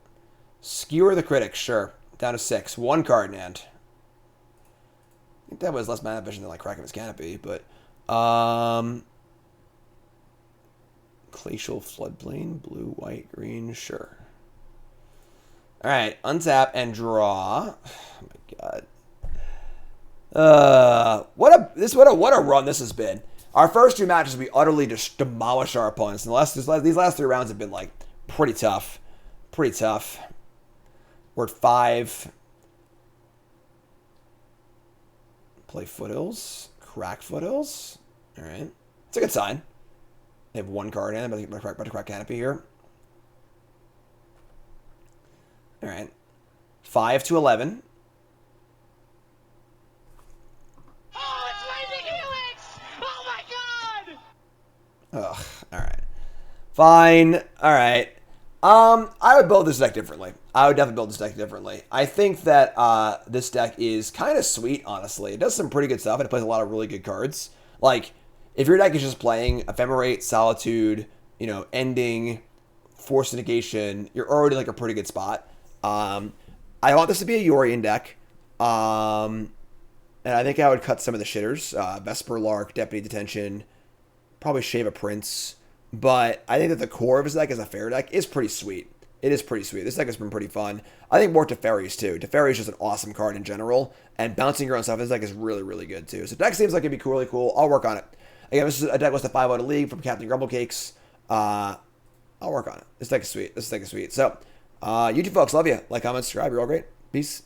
Skewer the Critic, sure. Down to 6. 1 card in hand. I think that was less mana efficient than like cracking his Canopy, but... Glacial Floodplain, blue, white, green, sure. Alright, untap and draw. Oh my god. What a run this has been. Our first 2 matches, we utterly just demolished our opponents. And these last 3 rounds have been like pretty tough. Pretty tough. We're at 5. Play Foothills. Crack Foothills. Alright. It's a good sign. They have 1 card in. I'm about to crack Canopy here. Alright. 5 to 11. Oh, it's Lightning Helix! Oh my god! Ugh. Alright. Fine. Alright. I would build this deck differently. I would definitely build this deck differently. I think that this deck is kind of sweet, honestly. It does some pretty good stuff, and it plays a lot of really good cards. Like, if your deck is just playing Ephemerate, Solitude, you know, Ending, Force of Negation, you're already like a pretty good spot. I want this to be a Yorion deck. And I think I would cut some of the shitters. Vesperlark, Deputy of Detention, probably shave a Prince. But I think that the core of his deck as a fair deck is pretty sweet. It is pretty sweet. This deck has been pretty fun. I think more Teferis too. Teferi is just an awesome card in general. And bouncing your own stuff in this deck is really, really good too. So deck seems like it'd be really cool. I'll work on it. Again, this is a deck list of 5 out of league from CptGrumblecakes. I'll work on it. This deck is sweet. So, you two folks, love you. Like, comment, subscribe. You're all great. Peace.